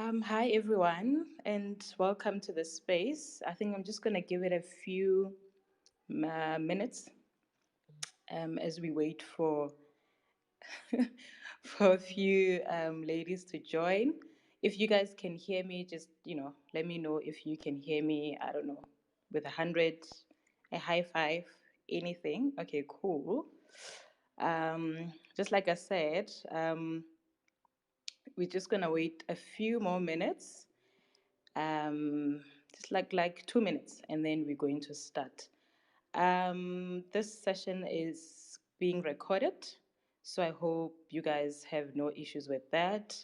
Hi, everyone, and welcome to the space. I think I'm just going to give it a few minutes as we wait for for a few ladies to join. If you guys can hear me, just let me know if you can hear me. I don't know, with 100, a high five, anything. Okay, cool. Just like I said, we're just gonna wait a few more minutes, just like 2 minutes, and then we're going to start. This session is being recorded, so I hope you guys have no issues with that.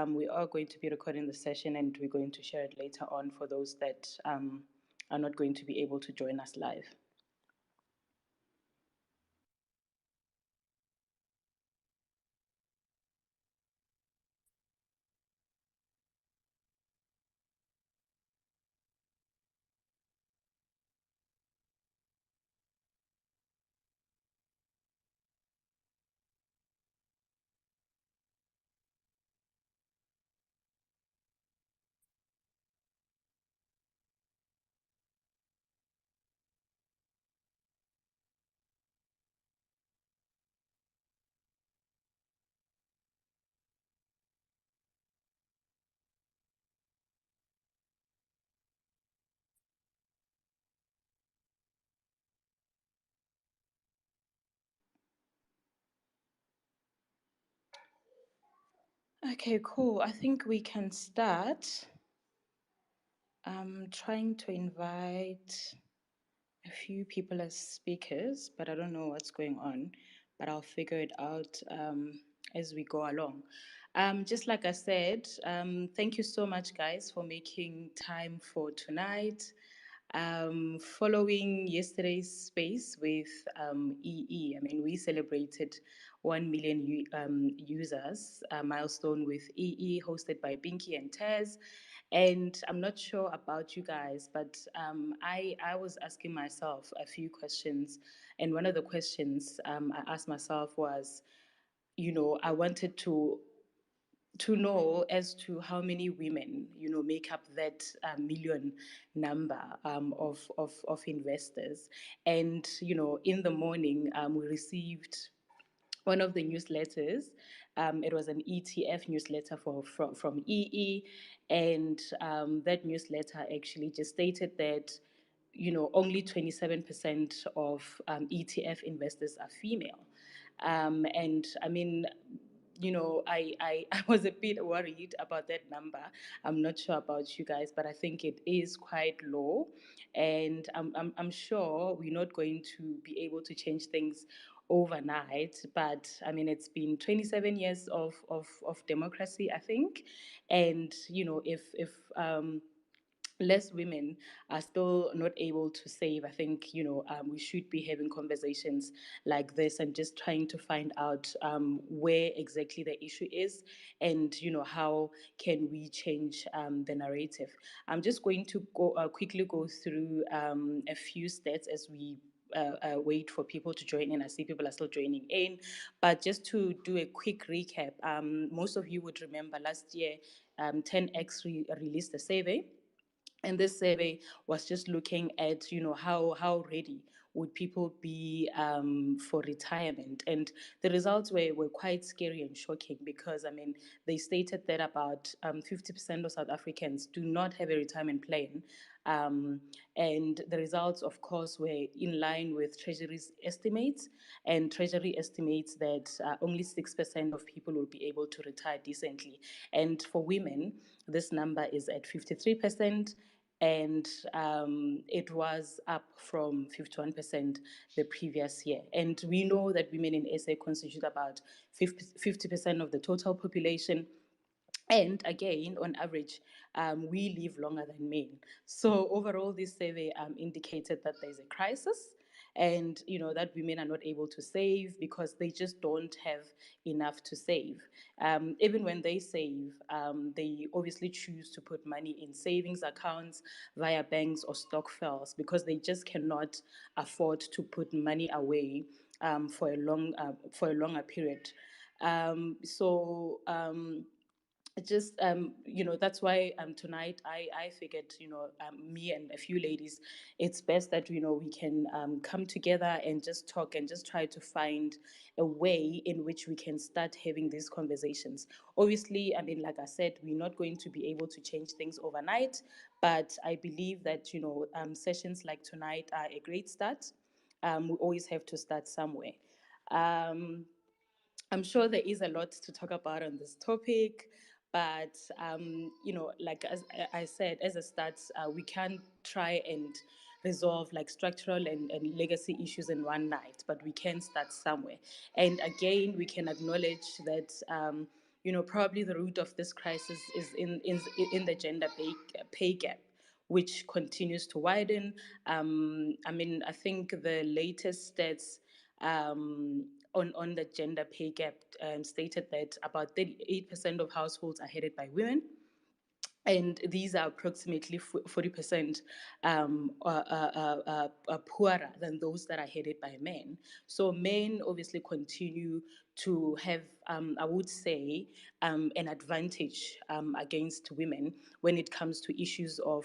We are going to be recording the session, and we're going to share it later on for those that are not going to be able to join us live. Okay, cool. I think we can start. I'm trying to invite a few people as speakers, but I don't know what's going on. But I'll figure it out as we go along. Just like I said, thank you so much, guys, for making time for tonight. Following yesterday's space with EE, I mean, we celebrated 1 million users, a milestone with EE, hosted by Binky and Tez. And I'm not sure about you guys, but I was asking myself a few questions. And one of the questions I asked myself was, I wanted to know as to how many women, make up that million number of investors. And, in the morning, we received one of the newsletters. It was an ETF newsletter from EE. And that newsletter actually just stated that, only 27% of ETF investors are female. And I mean, I was a bit worried about that number. I'm not sure about you guys, but I think it is quite low. And I'm sure we're not going to be able to change things overnight. But I mean, it's been 27 years of democracy, I think. And, if less women are still not able to save, I think, we should be having conversations like this and just trying to find out where exactly the issue is, and, how can we change the narrative. I'm just going to quickly go through a few stats as we wait for people to join in. I see people are still joining in. But just to do a quick recap, most of you would remember last year, 10X released a survey, and this survey was just looking at, how ready would people be for retirement. And the results were quite scary and shocking, because I mean, they stated that about 50% of South Africans do not have a retirement plan. um, and the results, of course, were in line with Treasury's estimates. And Treasury estimates that only 6% of people will be able to retire decently. And for women, this number is at 53%, and it was up from 51% the previous year. And we know that women in SA constitute about 50% of the total population. And again, on average, we live longer than men. So overall, this survey indicated that there's a crisis, and that women are not able to save because they just don't have enough to save. Even when they save, they obviously choose to put money in savings accounts via banks or stokvels, because they just cannot afford to put money away for a longer period. So just that's why tonight I figured, me and a few ladies, it's best that we can come together and just talk and just try to find a way in which we can start having these conversations. Obviously, I mean, like I said, we're not going to be able to change things overnight, but I believe that sessions like tonight are a great start. We always have to start somewhere. um, I'm sure there is a lot to talk about on this topic, but like as I said, as a start, we can't try and resolve like structural and legacy issues in one night, but we can start somewhere. And again, we can acknowledge that. Probably the root of this crisis is in the gender pay gap, which continues to widen. I mean, I think the latest stats on the gender pay gap stated that about 38% of households are headed by women, and these are approximately 40% poorer than those that are headed by men. So men obviously continue to have, I would say, an advantage against women when it comes to issues of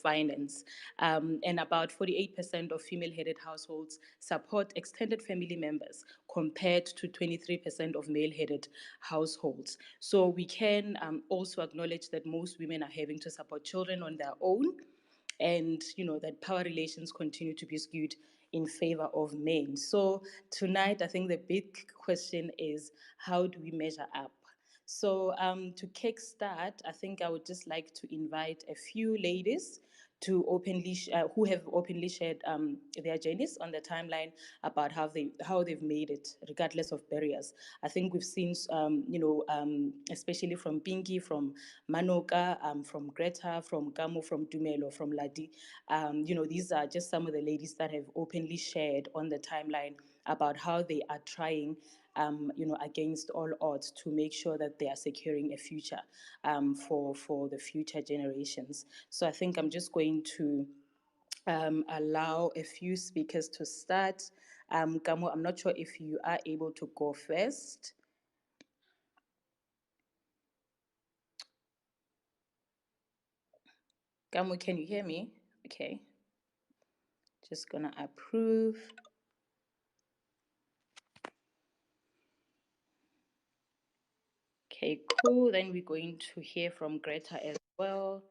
finance. And about 48% of female-headed households support extended family members compared to 23% of male-headed households. So we can also acknowledge that most women are having to support children on their own, and that power relations continue to be skewed in favor of men. So tonight, I think the big question is, how do we measure up? So to kickstart, I think I would just like to invite a few ladies to who have openly shared their journeys on the timeline about how they've made it regardless of barriers. I think we've seen especially from Pinky, from Manoka, from Greta, from Gamo, from Dumelo, from Ladi. These are just some of the ladies that have openly shared on the timeline about how they are trying against all odds to make sure that they are securing a future for the future generations. So I think I'm just going to allow a few speakers to start. Gamo, I'm not sure if you are able to go first. Gamo, can you hear me? Okay. Just gonna approve. Okay, cool. Then we're going to hear from Greta as well.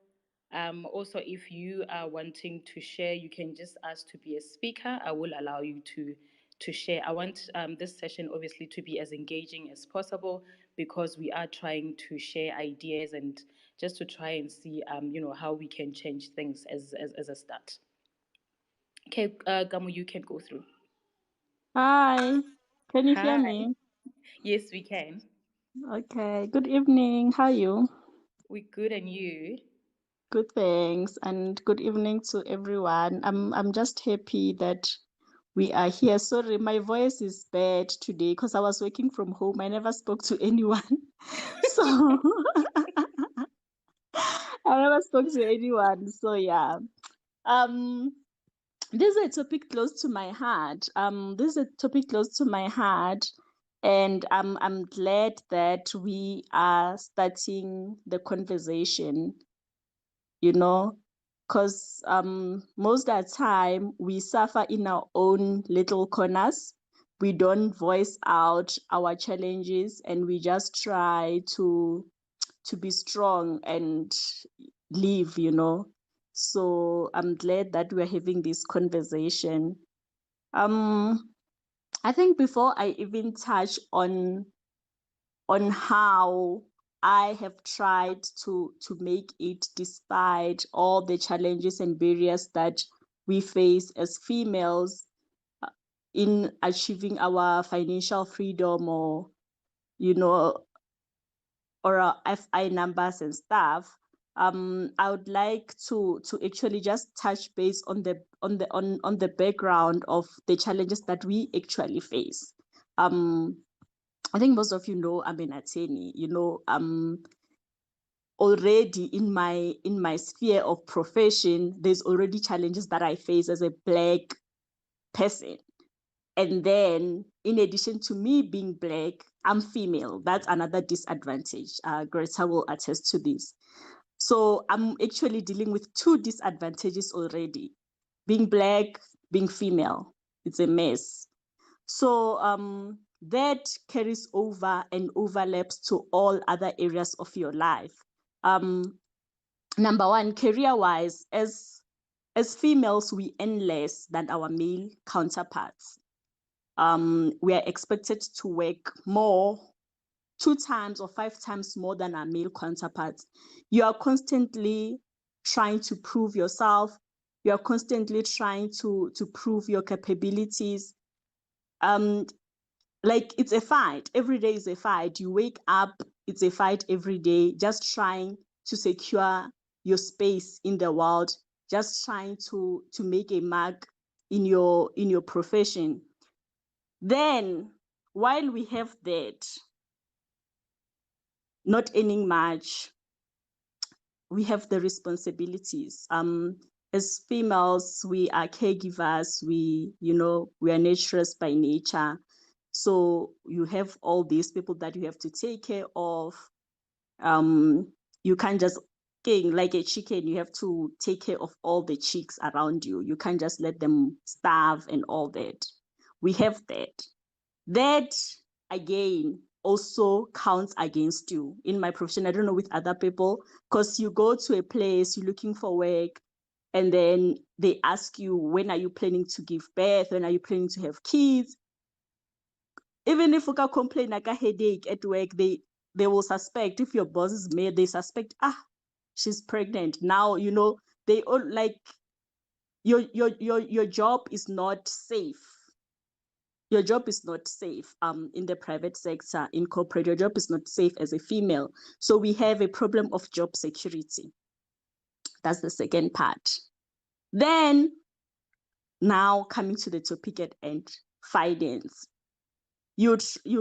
Also, if you are wanting to share, you can just ask to be a speaker. I will allow you to share. I want this session obviously to be as engaging as possible, because we are trying to share ideas and just to try and see how we can change things as a start. Okay, Gamu, you can go through. Hi, can you hear Hi. me? Yes, we can. Okay, good evening. How are you? We're good, and you? Good, thanks, and good evening to everyone. I'm just happy that we are here. Sorry, my voice is bad today because I was working from home. I never spoke to anyone. So I never spoke to anyone. So yeah. Um this is a topic close to my heart. This is a topic close to my heart, and I'm glad that we are starting the conversation. You know, because most of the time we suffer in our own little corners. We don't voice out our challenges, and we just try to be strong and live. So I'm glad that we're having this conversation. Um, I think before I even touch on how I have tried to make it despite all the challenges and barriers that we face as females in achieving our financial freedom, or you know or our FI numbers and stuff. I would like to actually just touch base on the background of the challenges that we actually face. I think most of you know I'm an attorney. Already in my sphere of profession, there's already challenges that I face as a Black person. And then, in addition to me being Black, I'm female. That's another disadvantage. Greta will attest to this. So I'm actually dealing with two disadvantages already. Being Black, being female, it's a mess. So that carries over and overlaps to all other areas of your life. Number one, career-wise, as females, we earn less than our male counterparts. We are expected to work more, 2 times or 5 times more than our male counterparts. You are constantly trying to prove yourself. You are constantly trying to prove your capabilities. Like it's a fight. Every day is a fight. You wake up, it's a fight every day, just trying to secure your space in the world, just trying to make a mark in your profession. Then, while we have that, not earning much, we have the responsibilities. As females, we are caregivers. We are nurturers by nature. So you have all these people that you have to take care of. You can't just like a chicken. You have to take care of all the chicks around you. You can't just let them starve and all that. We have that. That again also counts against you in my profession. I don't know with other people, because you go to a place, you're looking for work, and then they ask you, when are you planning to give birth? When are you planning to have kids? Even if you can complain like a headache at work, they will suspect. If your boss is male, they suspect, she's pregnant. Now, they all like your job is not safe. Your job is not safe in the private sector, in corporate. Your job is not safe as a female. So we have a problem of job security. That's the second part. Then, now coming to the topic at end, finance. You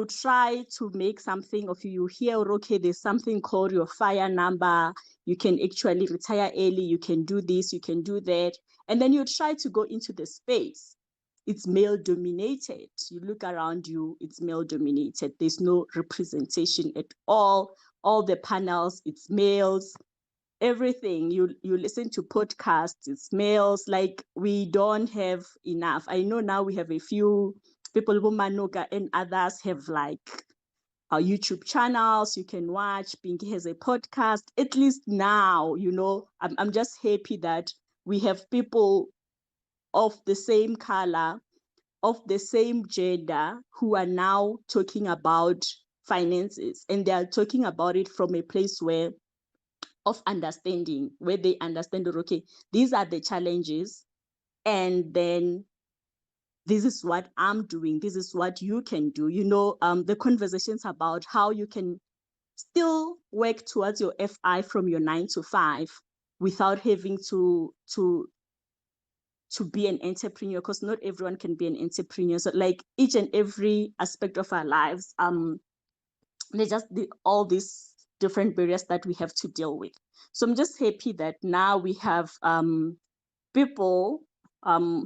try to make something of you hear, okay, there's something called your fire number. You can actually retire early. You can do this, you can do that. And then you try to go into the space. It's male dominated. You look around you, it's male dominated. There's no representation at all. All the panels, it's males. Everything you listen to podcasts, it's males. Like, we don't have enough. I know now we have a few people, Manoga and others have like YouTube channels you can watch. Pinky has a podcast. At least now, I'm just happy that we have people of the same color, of the same gender, who are now talking about finances, and they are talking about it from a place of understanding, where they understand that, okay, these are the challenges, and then this is what I'm doing, this is what you can do. The conversations about how you can still work towards your FI from your 9 to 5 without having to be an entrepreneur, because not everyone can be an entrepreneur. So like each and every aspect of our lives, there's just all these different barriers that we have to deal with. So I'm just happy that now we have people,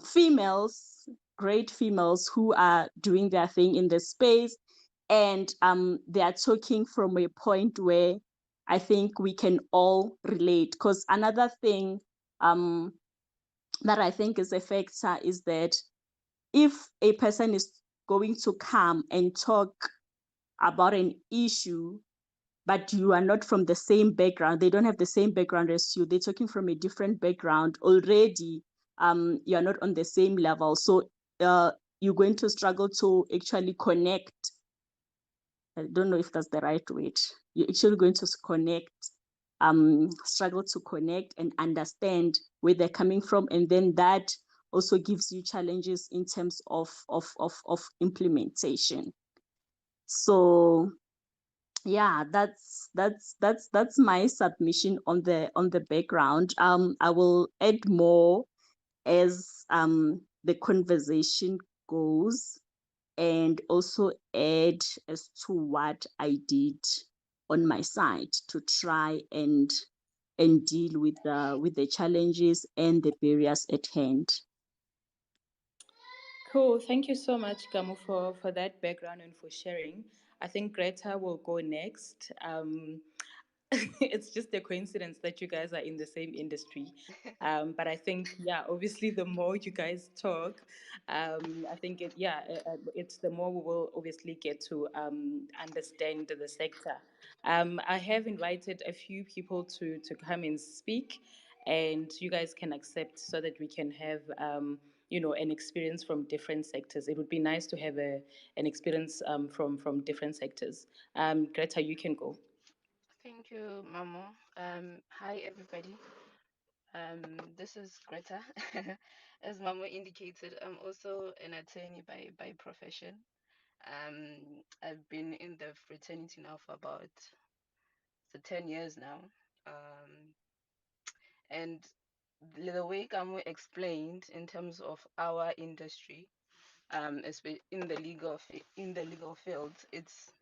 females, great females, who are doing their thing in the space, and they are talking from a point where I think we can all relate. Because another thing that I think is a factor is that if a person is going to come and talk about an issue, but you are not from the same background, they don't have the same background as you, they're talking from a different background already, you are not on the same level. So you're going to struggle to actually connect. I don't know if that's the right word. You're actually going to struggle to connect and understand where they're coming from. And then that also gives you challenges in terms of implementation. So yeah, that's my submission on the background. I will add more as the conversation goes, and also add as to what I did on my side to try and deal with the challenges and the barriers at hand. Cool. Thank you so much, Gamu, for that background and for sharing. I think Greta will go next. It's just a coincidence that you guys are in the same industry. But I think, yeah, obviously, the more you guys talk, I think it's the more we will obviously get to understand the sector. I have invited a few people to come and speak, and you guys can accept so that we can have an experience from different sectors. It would be nice to have an experience from different sectors. Greta, you can go. Thank you, Mamo. Hi, everybody. This is Greta. As Mamo indicated, I'm also an attorney by profession. I've been in the fraternity now for about 10 years now. Um, and the way Kamo explained in terms of our industry, in the legal field, it's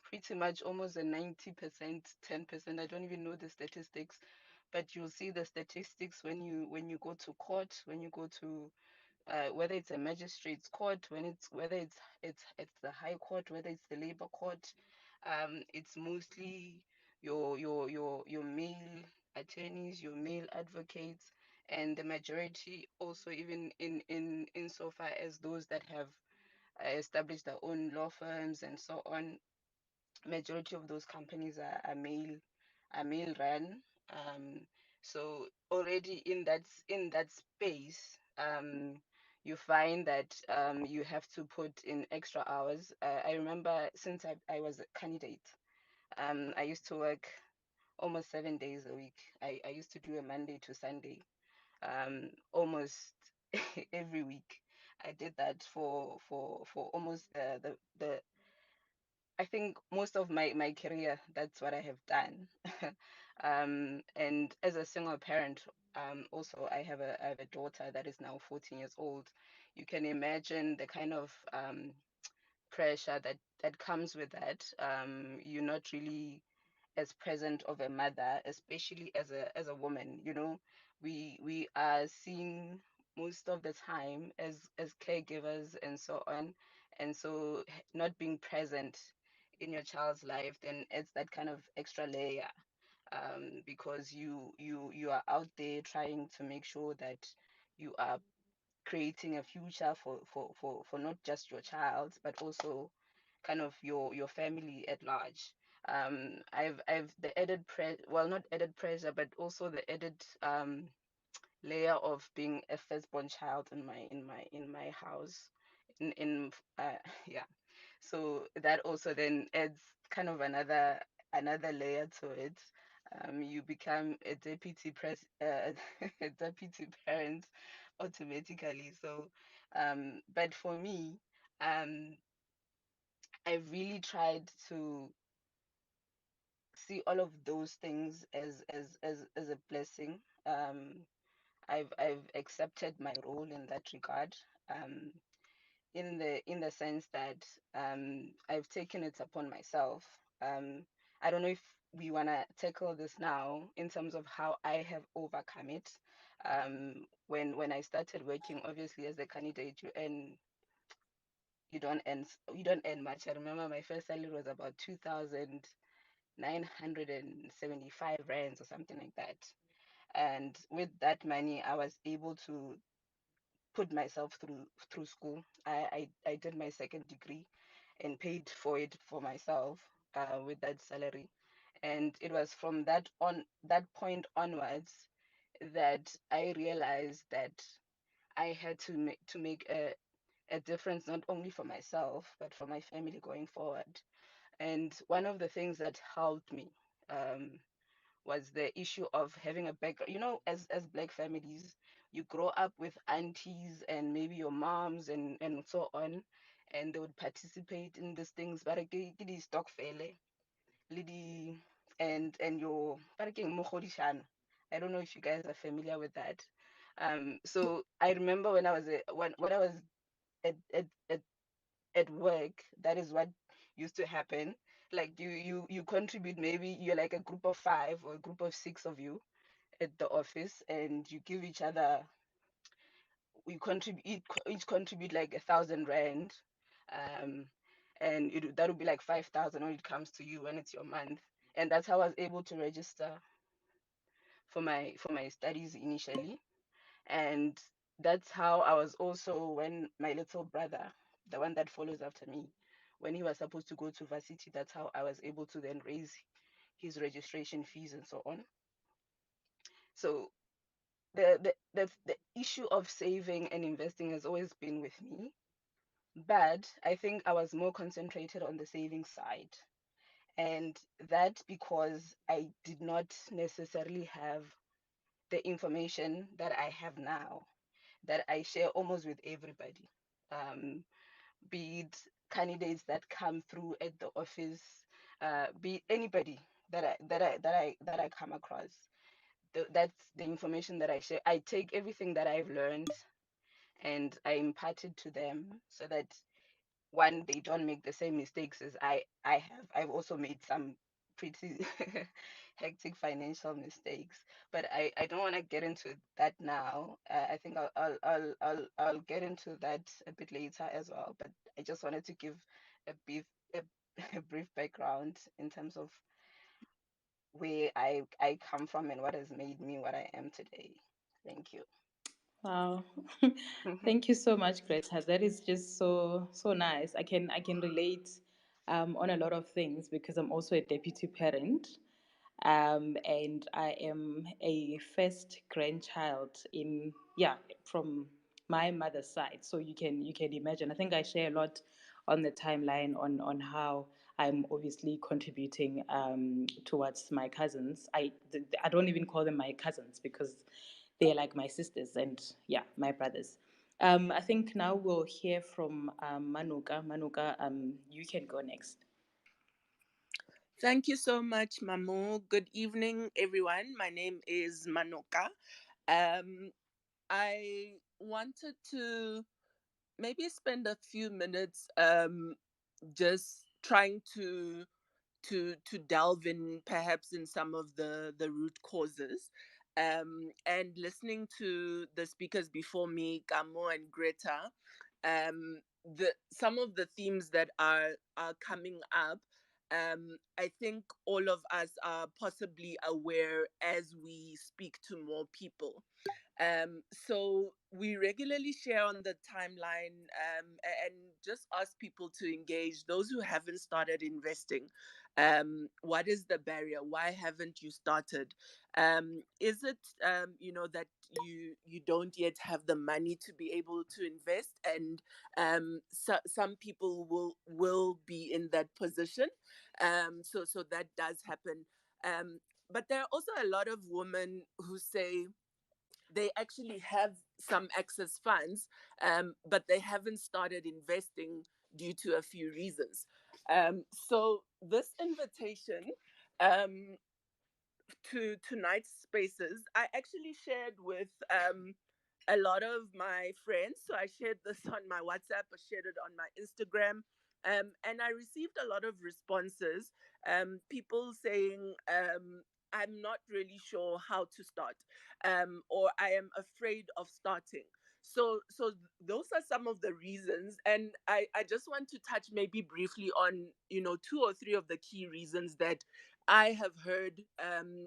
pretty much almost a 90%, 10%. I don't even know the statistics, but you'll see the statistics when you go to court, when you go to whether it's a magistrate's court, whether it's the high court, whether it's the labor court, it's mostly your male attorneys, your male advocates, and the majority also even in insofar as those that have established their own law firms and so on. Majority of those companies are male run. So already in that space, you find that you have to put in extra hours. I remember since I was a candidate, I used to work almost 7 days a week. I used to do a Monday to Sunday, almost every week. I did that for almost the I think most of my career, that's what I have done. And as a single parent, also I have a daughter that is now 14 years old. You can imagine the kind of pressure that comes with that. You're not really as present of a mother, especially as a woman. We are seen most of the time as caregivers and so on, and so not being present in your child's life then adds that kind of extra layer, because you are out there trying to make sure that you are creating a future for not just your child but also kind of your family at large. I've the well, not added pressure, but also the added layer of being a firstborn child in my house, in yeah. So that also then adds kind of another layer to it. You become a a deputy parent automatically. So but for me, um I really tried to see all of those things as a blessing. I've accepted my role in that regard, in the sense that I've taken it upon myself. I don't know if we wanna tackle this now in terms of how I have overcome it. When I started working, obviously as a candidate, you don't earn much. I remember my first salary was about 2,975 rands or something like that. And with that money, I was able to put myself through school. I did my second degree and paid for it for myself, with that salary. And it was from that point onwards that I realized that I had to make a difference not only for myself but for my family going forward. And one of the things that helped me, um, was the issue of having a background. As black families, you grow up with aunties and maybe your moms and so on, and they would participate in these things. But di stokvel, lady, and your parking mogodishana. I don't know if you guys are familiar with that. So I remember when I was at work, that is what used to happen. Like you contribute, maybe you're like a group of five or a group of six of you at the office, and you give each other, we contribute each contribute like 1,000 rand. um and that would be like 5,000 when it comes to you when it's your month. And that's how I was able to register for my studies initially. And that's how I was also, when my little brother, the one that follows after me, when he was supposed to go to varsity, that's how I was able to then raise his registration fees and so on. So the issue of saving and investing has always been with me, but I think I was more concentrated on the saving side. And that because I did not necessarily have the information that I have now, that I share almost with everybody, be it candidates that come through at the office, be it anybody that I come across. That's the information that I share. I take everything that I've learned and I impart it to them so that one, they don't make the same mistakes as I have. I've also made some pretty hectic financial mistakes, but I don't want to get into that now. I think I'll get into that a bit later as well. But I just wanted to give a brief a, a brief background in terms of where I come from and what has made me what I am today. Thank you. Wow. Thank you so much, Greta. That is just so nice. I can relate on a lot of things because I'm also a deputy parent. And I am a first grandchild in, yeah, from my mother's side. So you can imagine. I think I share a lot on the timeline on how I'm obviously contributing towards my cousins. I don't even call them my cousins because they're like my sisters and, yeah, my brothers. I think now we'll hear from Manuka. Manuka, you can go next. Thank you so much, Mamu. Good evening, everyone. My name is Manoka. Um, I wanted to maybe spend a few minutes just trying to delve in perhaps in some of the root causes. And listening to the speakers before me, Gamo and Greta, the some of the themes that are coming up, I think all of us are possibly aware as we speak to more people. So we regularly share on the timeline, and just ask people to engage. Those who haven't started investing, what is the barrier? Why haven't you started? Is it that you don't yet have the money to be able to invest? And some people will be in that position. So that does happen. But there are also a lot of women who say they actually have some excess funds, but they haven't started investing due to a few reasons. So this invitation um, to tonight's spaces, I actually shared with a lot of my friends. So I shared this on my WhatsApp, I shared it on my Instagram. And I received a lot of responses. People saying, I'm not really sure how to start, or I am afraid of starting. So those are some of the reasons. And I just want to touch maybe briefly on, two or three of the key reasons that I have heard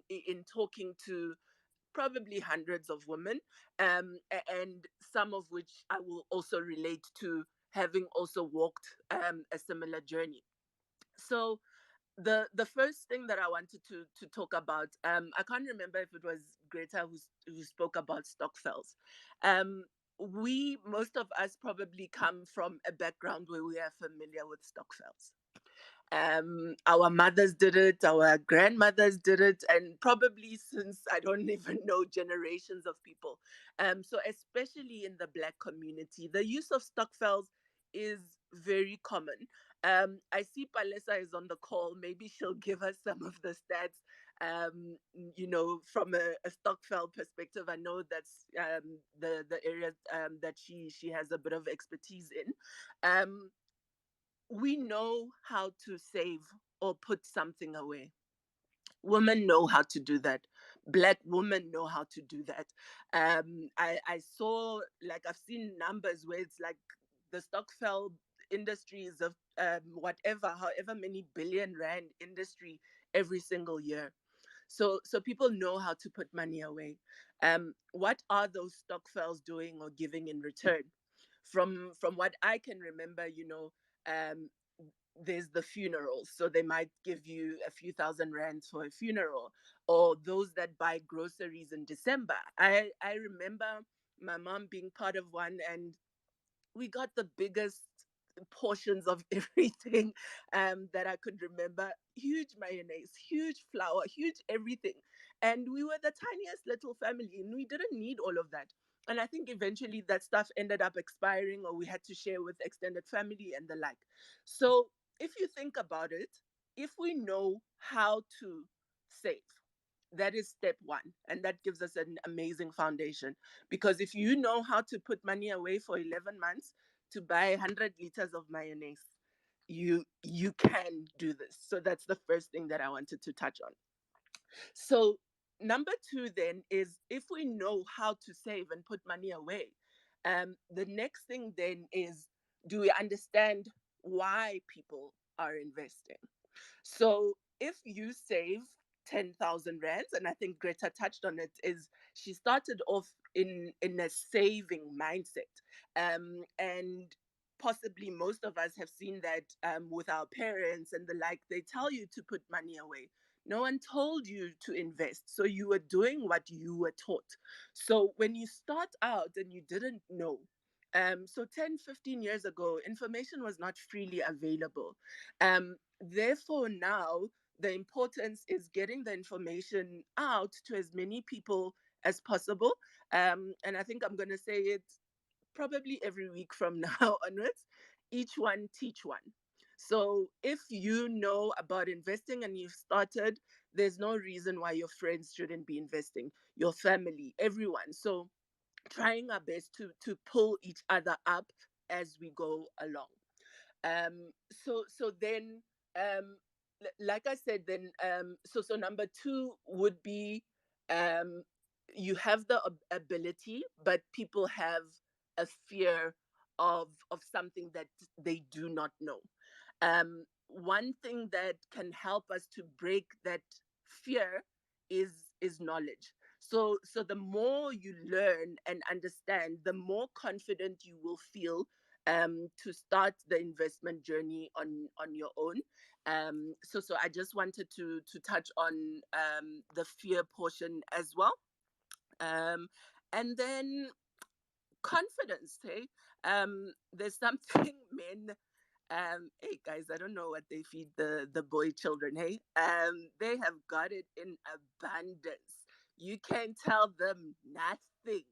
in talking to probably hundreds of women, and some of which I will also relate to having also walked a similar journey. So the first thing that I wanted to talk about, I can't remember if it was Greta who spoke about Stockfels. We, most of us, probably come from a background where we are familiar with Stockfels. Our mothers did it, our grandmothers did it, and probably since I don't even know generations of people. So especially in the Black community, the use of Stockfels is very common. I see Palesa is on the call. Maybe she'll give us some of the stats. From a Stockfel perspective, I know that's the area that she has a bit of expertise in. We know how to save or put something away. Women know how to do that. Black women know how to do that. I saw, like, I've seen numbers where it's like the Stockfel industries of however many billion rand industry every single year. So people know how to put money away. What are those stokvels doing or giving in return? From what I can remember, um, there's the funerals. So they might give you a few thousand rands for a funeral, or those that buy groceries in December. I remember my mom being part of one, and we got the biggest portions of everything that I could remember. Huge mayonnaise, huge flour, huge everything. And we were the tiniest little family, and we didn't need all of that. And I think eventually that stuff ended up expiring, or we had to share with extended family and the like. So if you think about it, if we know how to save, that is step one. And that gives us an amazing foundation. Because if you know how to put money away for 11 months to buy 100 liters of mayonnaise, you can do this. So that's the first thing that I wanted to touch on. So number two then is, if we know how to save and put money away, the next thing then is, do we understand why people are investing? So if you save 10,000 rands, and I think Greta touched on it, is she started off in a saving mindset. And possibly most of us have seen that with our parents and the like. They tell you to put money away. No one told you to invest. So you were doing what you were taught. So when you start out and you didn't know, so 10, 15 years ago, information was not freely available. Therefore, now the importance is getting the information out to as many people as possible. And I think I'm going to say it probably every week from now onwards. Each one teach one. So if you know about investing and you've started, there's no reason why your friends shouldn't be investing, your family, everyone. So trying our best to pull each other up as we go along. So then, like I said, then so number two would be, um, you have the ability, but people have a fear of something that they do not know. One thing that can help us to break that fear is knowledge. So the more you learn and understand, the more confident you will feel to start the investment journey on your own. So I just wanted to touch on the fear portion as well. Um, and then confidence. Hey, there's something men. Hey guys, I don't know what they feed the boy children. Hey, they have got it in abundance. You can tell them nothing.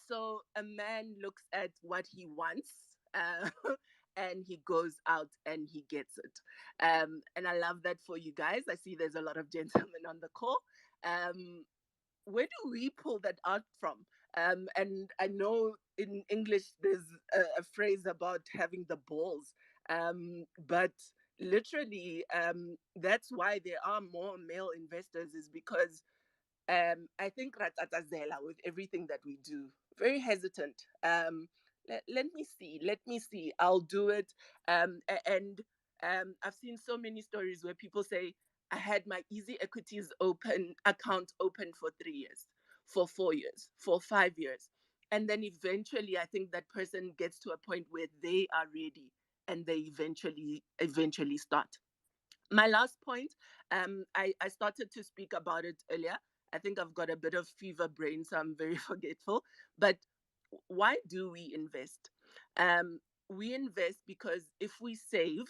So a man looks at what he wants, uh, and he goes out and he gets it. And I love that for you guys. I see there's a lot of gentlemen on the call. Um, where do we pull that out from? And I know in English there's a phrase about having the balls, but literally, that's why there are more male investors, is because I think Ratatazela, with everything that we do, very hesitant. Let me see, I'll do it. And I've seen so many stories where people say, I had my Easy Equities open account open for 3 years, for 4 years, for 5 years. And then eventually I think that person gets to a point where they are ready, and they eventually start. My last point, I started to speak about it earlier. I think I've got a bit of fever brain, so I'm very forgetful. But why do we invest? We invest because if we save,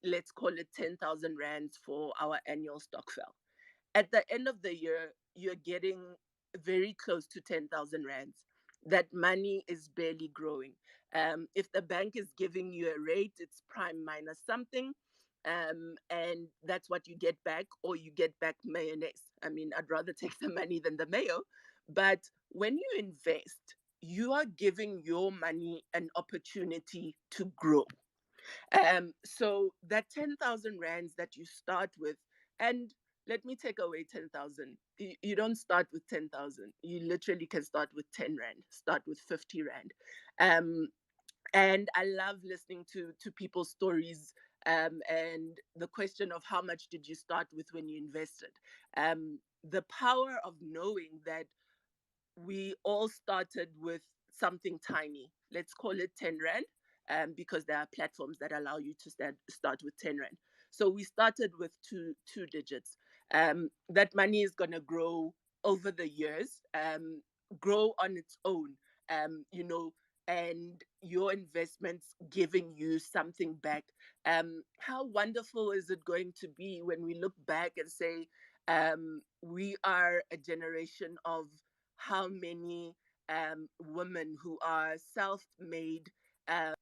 let's call it 10,000 rands for our annual stokvel, at the end of the year, you're getting very close to 10,000 rands. That money is barely growing. If the bank is giving you a rate, it's prime minus something. And that's what you get back, or you get back mayonnaise. I mean, I'd rather take the money than the mayo. But when you invest, you are giving your money an opportunity to grow. So that 10,000 rands that you start with, and let me take away 10,000. You don't start with 10,000. You literally can start with 10 rand, start with 50 rand. Um, And I love listening to people's stories, and the question of how much did you start with when you invested. The power of knowing that we all started with something tiny. Let's call it 10 Rand, because there are platforms that allow you to start with 10 Rand. So we started with two digits. That money is going to grow over the years, grow on its own, you know, and your investments giving you something back. How wonderful is it going to be when we look back and say, we are a generation of how many women who are self-made, uh,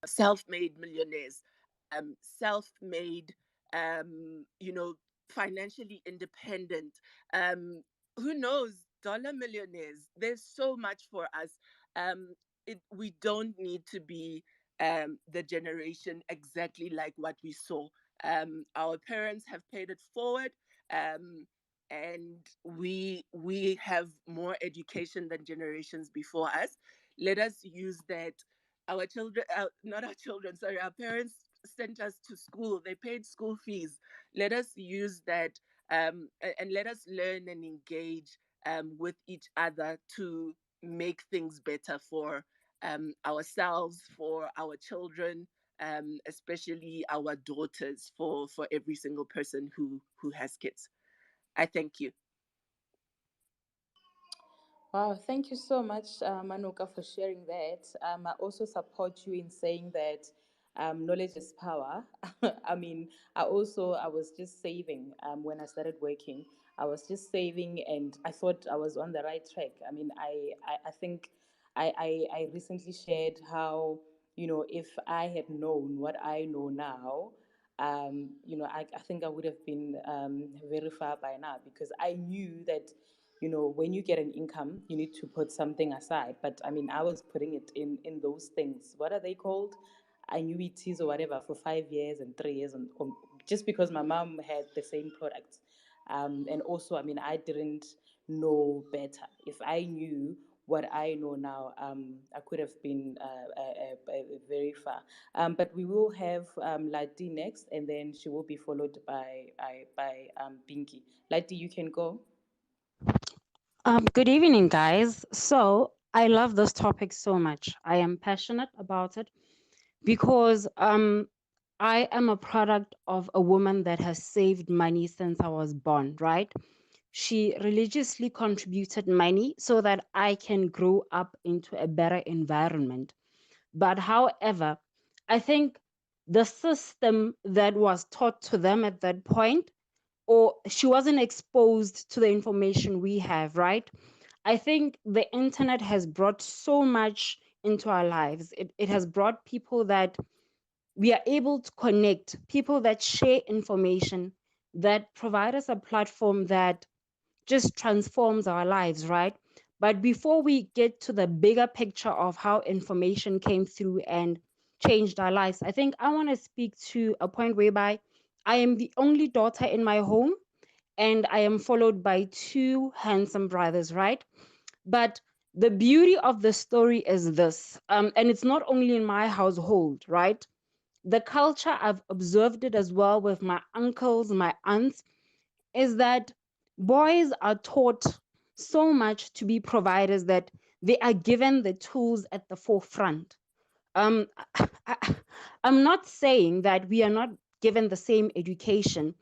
self-made millionaires, self-made, you know, financially independent. Who knows, dollar millionaires. There's so much for us. We don't need to be the generation exactly like what we saw. Our parents have paid it forward. And we have more education than generations before us. Let us use that. Our children, not our children, sorry, our parents sent us to school. They paid school fees. Let us use that, and let us learn and engage with each other to make things better for ourselves, for our children, especially our daughters, for every single person who has kids. I thank you. Wow, thank you so much, Manuka, for sharing that. I also support you in saying that knowledge is power. I mean, I was just saving when I started working. I was just saving, and I thought I was on the right track. I mean, I think I recently shared how, you know, if I had known what I know now, you know, I think I would have been very far by now, because I knew that, you know, when you get an income, you need to put something aside. But I mean, I was putting it in those things. What are they called? Annuities or whatever, for 5 years and 3 years, and just because my mom had the same products. And also, I mean, I didn't know better. If I knew what I know now, I could have been very far. But we will have Lati next, and then she will be followed by Pinky. Lati, you can go. Good evening, guys. So I love this topic so much. I am passionate about it because I am a product of a woman that has saved money since I was born, right? She religiously contributed money so that I can grow up into a better environment. But however, I think the system that was taught to them at that point, or she wasn't exposed to the information we have, right? I think the internet has brought so much into our lives. It has brought people that we are able to connect, people that share information, that provide us a platform that just transforms our lives, right? But before we get to the bigger picture of how information came through and changed our lives, I think I want to speak to a point whereby I am the only daughter in my home and I am followed by two handsome brothers, right? But the beauty of the story is this, and it's not only in my household, right? The culture, I've observed it as well with my uncles, my aunts, is that boys are taught so much to be providers that they are given the tools at the forefront. Um, I, I'm not saying that we are not given the same education.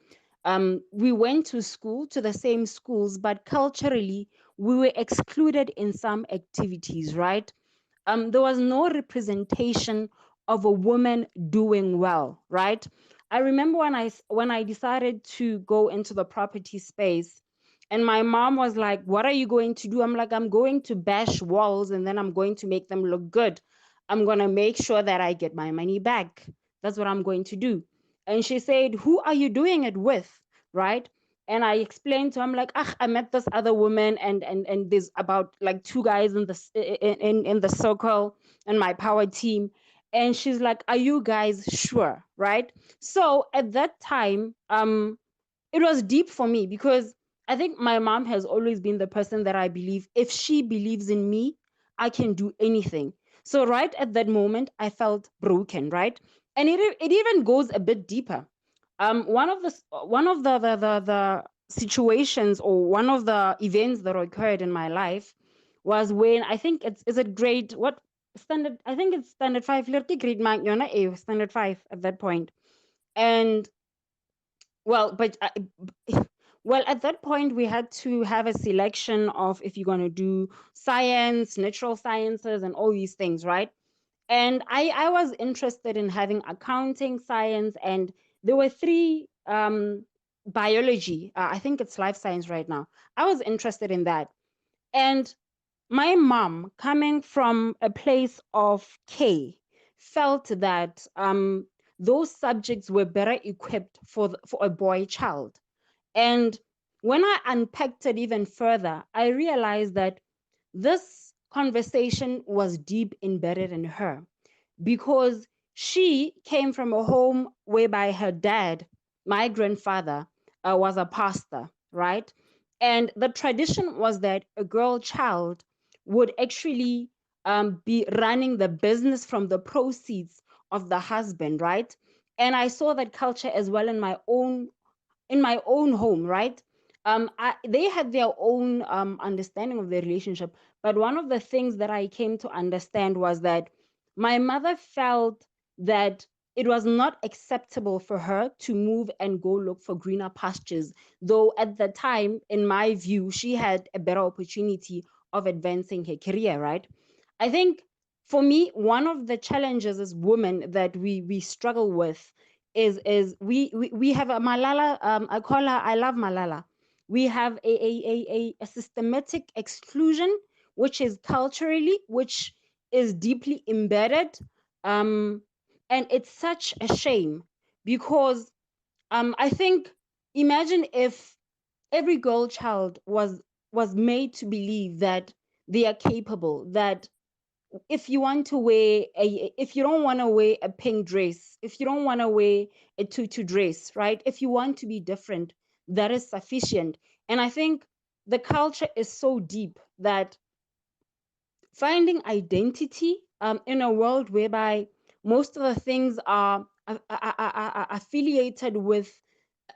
We went to school, to the same schools, but culturally, we were excluded in some activities, right? There was no representation of a woman doing well, right? I remember when I decided to go into the property space, and my mom was like, "What are you going to do?" I'm like, "I'm going to bash walls, and then I'm going to make them look good. I'm gonna make sure that I get my money back. That's what I'm going to do." And she said, "Who are you doing it with?" Right? And I explained to him like, "Ah, I met this other woman, and there's about like two guys in the circle and my power team." And she's like, "Are you guys sure?" Right? So at that time, it was deep for me because I think my mom has always been the person that I believe if she believes in me, I can do anything. So right at that moment, I felt broken, right? And it even goes a bit deeper. One of the situations, or one of the events that occurred in my life, was when I think it's is it grade what standard? I think it's standard five. Lirti grade man, you're not a standard five at that point. And well, but well, at that point, we had to have a selection of if you're going to do science, natural sciences, and all these things, right? And I was interested in having accounting, science, and there were three biology. I think it's life science right now. I was interested in that. And my mom, coming from a place of K, felt that those subjects were better equipped for a boy child. And when I unpacked it even further, I realized that this conversation was deep embedded in her, because she came from a home whereby her dad, my grandfather, was a pastor, right? And the tradition was that a girl child would actually be running the business from the proceeds of the husband, right? And I saw that culture as well in my own home, right? They had their own understanding of their relationship, but one of the things that I came to understand was that my mother felt that it was not acceptable for her to move and go look for greener pastures, though at the time, in my view, she had a better opportunity of advancing her career, right? I think for me, one of the challenges as women that we struggle with is we have a Malala, I call her, I love Malala. We have a systematic exclusion, which is culturally, which is deeply embedded. Um, and it's such a shame, because I think, imagine if every girl child was made to believe that they are capable, that if you want to wear if you don't want to wear a pink dress, if you don't want to wear a tutu dress, right? If you want to be different, that is sufficient. And I think the culture is so deep that finding identity in a world whereby most of the things are affiliated with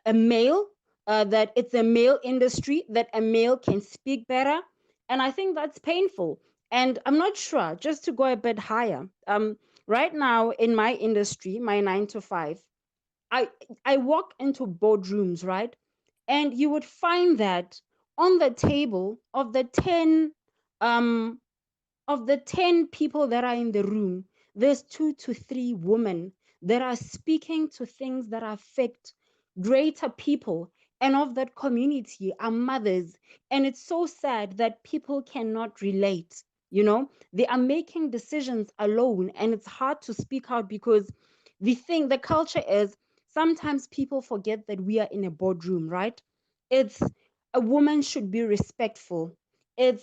a male, that it's a male industry, that a male can speak better. And I think that's painful. And I'm not sure, just to go a bit higher, right now in my industry, my 9 to 5, I, I walk into boardrooms, right? And you would find that on the table um, of the 10 people that are in the room, there's 2 to 3 women that are speaking to things that affect greater people. And of that community are mothers. And it's so sad that people cannot relate. They are making decisions alone, and it's hard to speak out, because the culture is, sometimes people forget that we are in a boardroom, right? It's a woman should be respectful. It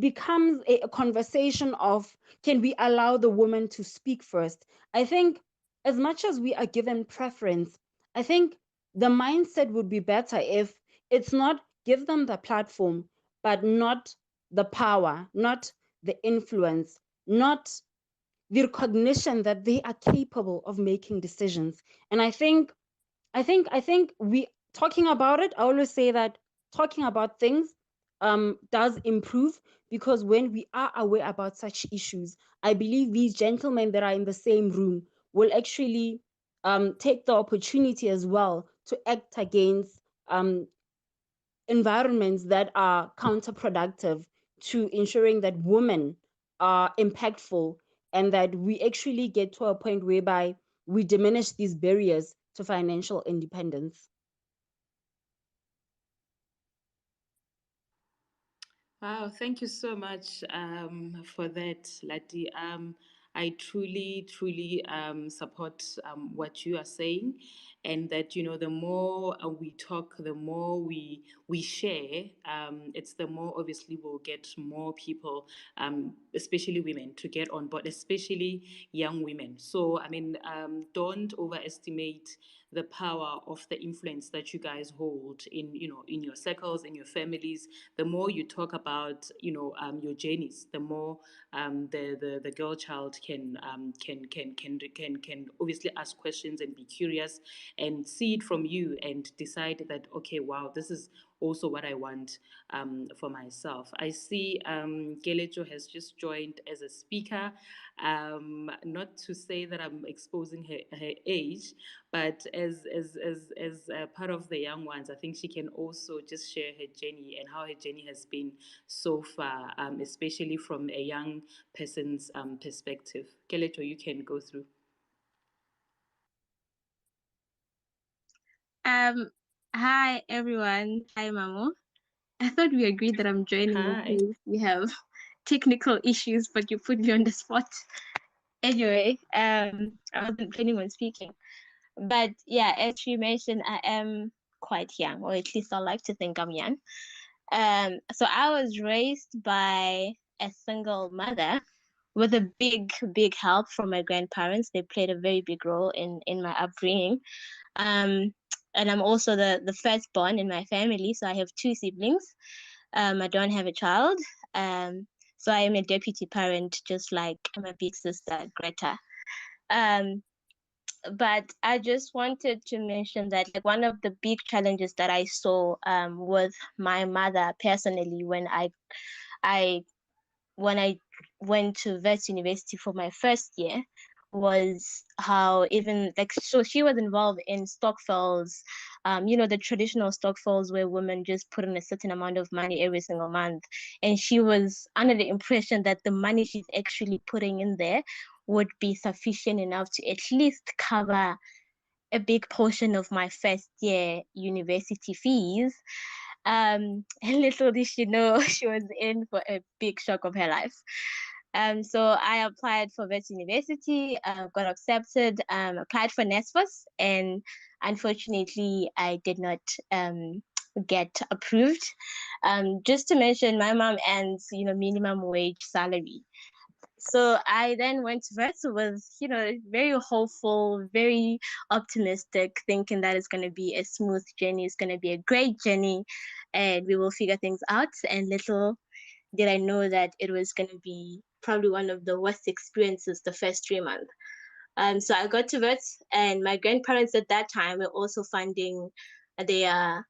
becomes a conversation of, can we allow the woman to speak first? I think, as much as we are given preference, I think the mindset would be better if it's not give them the platform, but not the power, not the influence, not the recognition that they are capable of making decisions. And I think we talking about it. I always say that talking about things does improve, because when we are aware about such issues, I believe these gentlemen that are in the same room will actually take the opportunity as well to act against environments that are counterproductive to ensuring that women are impactful, and that we actually get to a point whereby we diminish these barriers to financial independence. Wow, thank you so much for that, Lati. I truly, truly support what you are saying, and that the more we talk, the more we share. It's the more obviously we'll get more people, especially women, to get on board, especially young women. So I mean, don't overestimate the power of the influence that you guys hold in, in your circles, in your families. The more you talk about, your journeys, the more the girl child can obviously ask questions and be curious and see it from you and decide that, okay, wow, this is also what I want for myself. I see Kelecho has just joined as a speaker. Not to say that I'm exposing her age, but as part of the young ones, I think she can also just share her journey and how her journey has been so far, especially from a young person's perspective. Kelecho, you can go through. Hi everyone. Hi Mamo. I thought we agreed that I'm joining in Hi. case we have technical issues, but you put me on the spot. Anyway, I wasn't planning on speaking. But yeah, as she mentioned, I am quite young, or at least I like to think I'm young. So I was raised by a single mother with a big help from my grandparents. They played a very big role in my upbringing. And I'm also the firstborn in my family, so I have two siblings. I don't have a child. So I am a deputy parent, just like my big sister Greta. But I just wanted to mention that, like, one of the big challenges that I saw with my mother personally when I went to Wits University for my first year was how, even like, so she was involved in stokvels, the traditional stokvels where women just put in a certain amount of money every single month, and she was under the impression that the money she's actually putting in there would be sufficient enough to at least cover a big portion of my first year university fees. And little did she know, she was in for a big shock of her life. So I applied for Wits University, got accepted, applied for NSFAS, and unfortunately I did not get approved. Just to mention, my mom earns, minimum wage salary. So I then went to Wits with, very hopeful, very optimistic, thinking that it's going to be a smooth journey, it's going to be a great journey, and we will figure things out. And little did I know that it was going to be probably one of the worst experiences the first 3 months. So I got to Wits, and my grandparents at that time were also funding their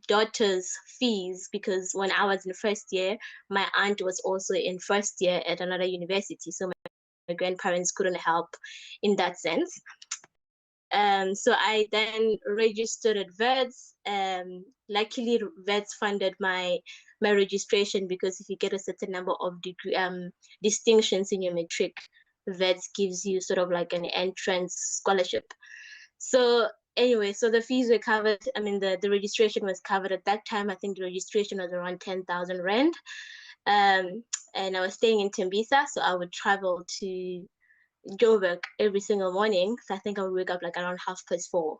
daughter's fees, because when I was in first year, my aunt was also in first year at another university. So my grandparents couldn't help in that sense. So I then registered at Wits. Luckily, Wits funded my registration, because if you get a certain number of degree distinctions in your matric, Wits gives you sort of like an entrance scholarship. So anyway, so the fees were covered. I mean, the registration was covered at that time. I think the registration was around 10,000 rand. And I was staying in Tembisa, so I would travel to Joburg every single morning. So I think I would wake up like around 4:30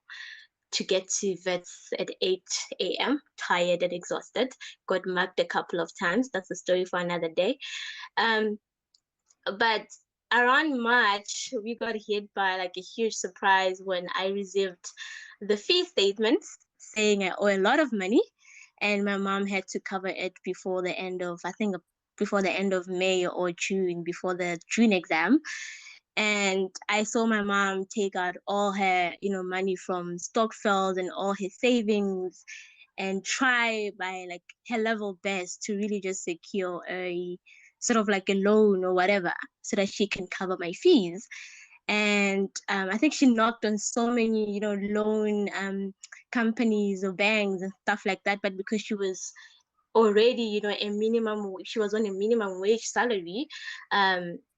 to get to Wits at 8 a.m., tired and exhausted. Got mugged a couple of times. That's a story for another day. But around March, we got hit by like a huge surprise when I received the fee statements saying I owe a lot of money, and my mom had to cover it before the end of, I think, before the end of May or June, before the June exam. And I saw my mom take out all her, money from stokvels and all her savings, and try by like her level best to really just secure a sort of like a loan or whatever, so that she can cover my fees. And I think she knocked on so many, loan companies or banks and stuff like that. But because she was already, she was on a minimum wage salary,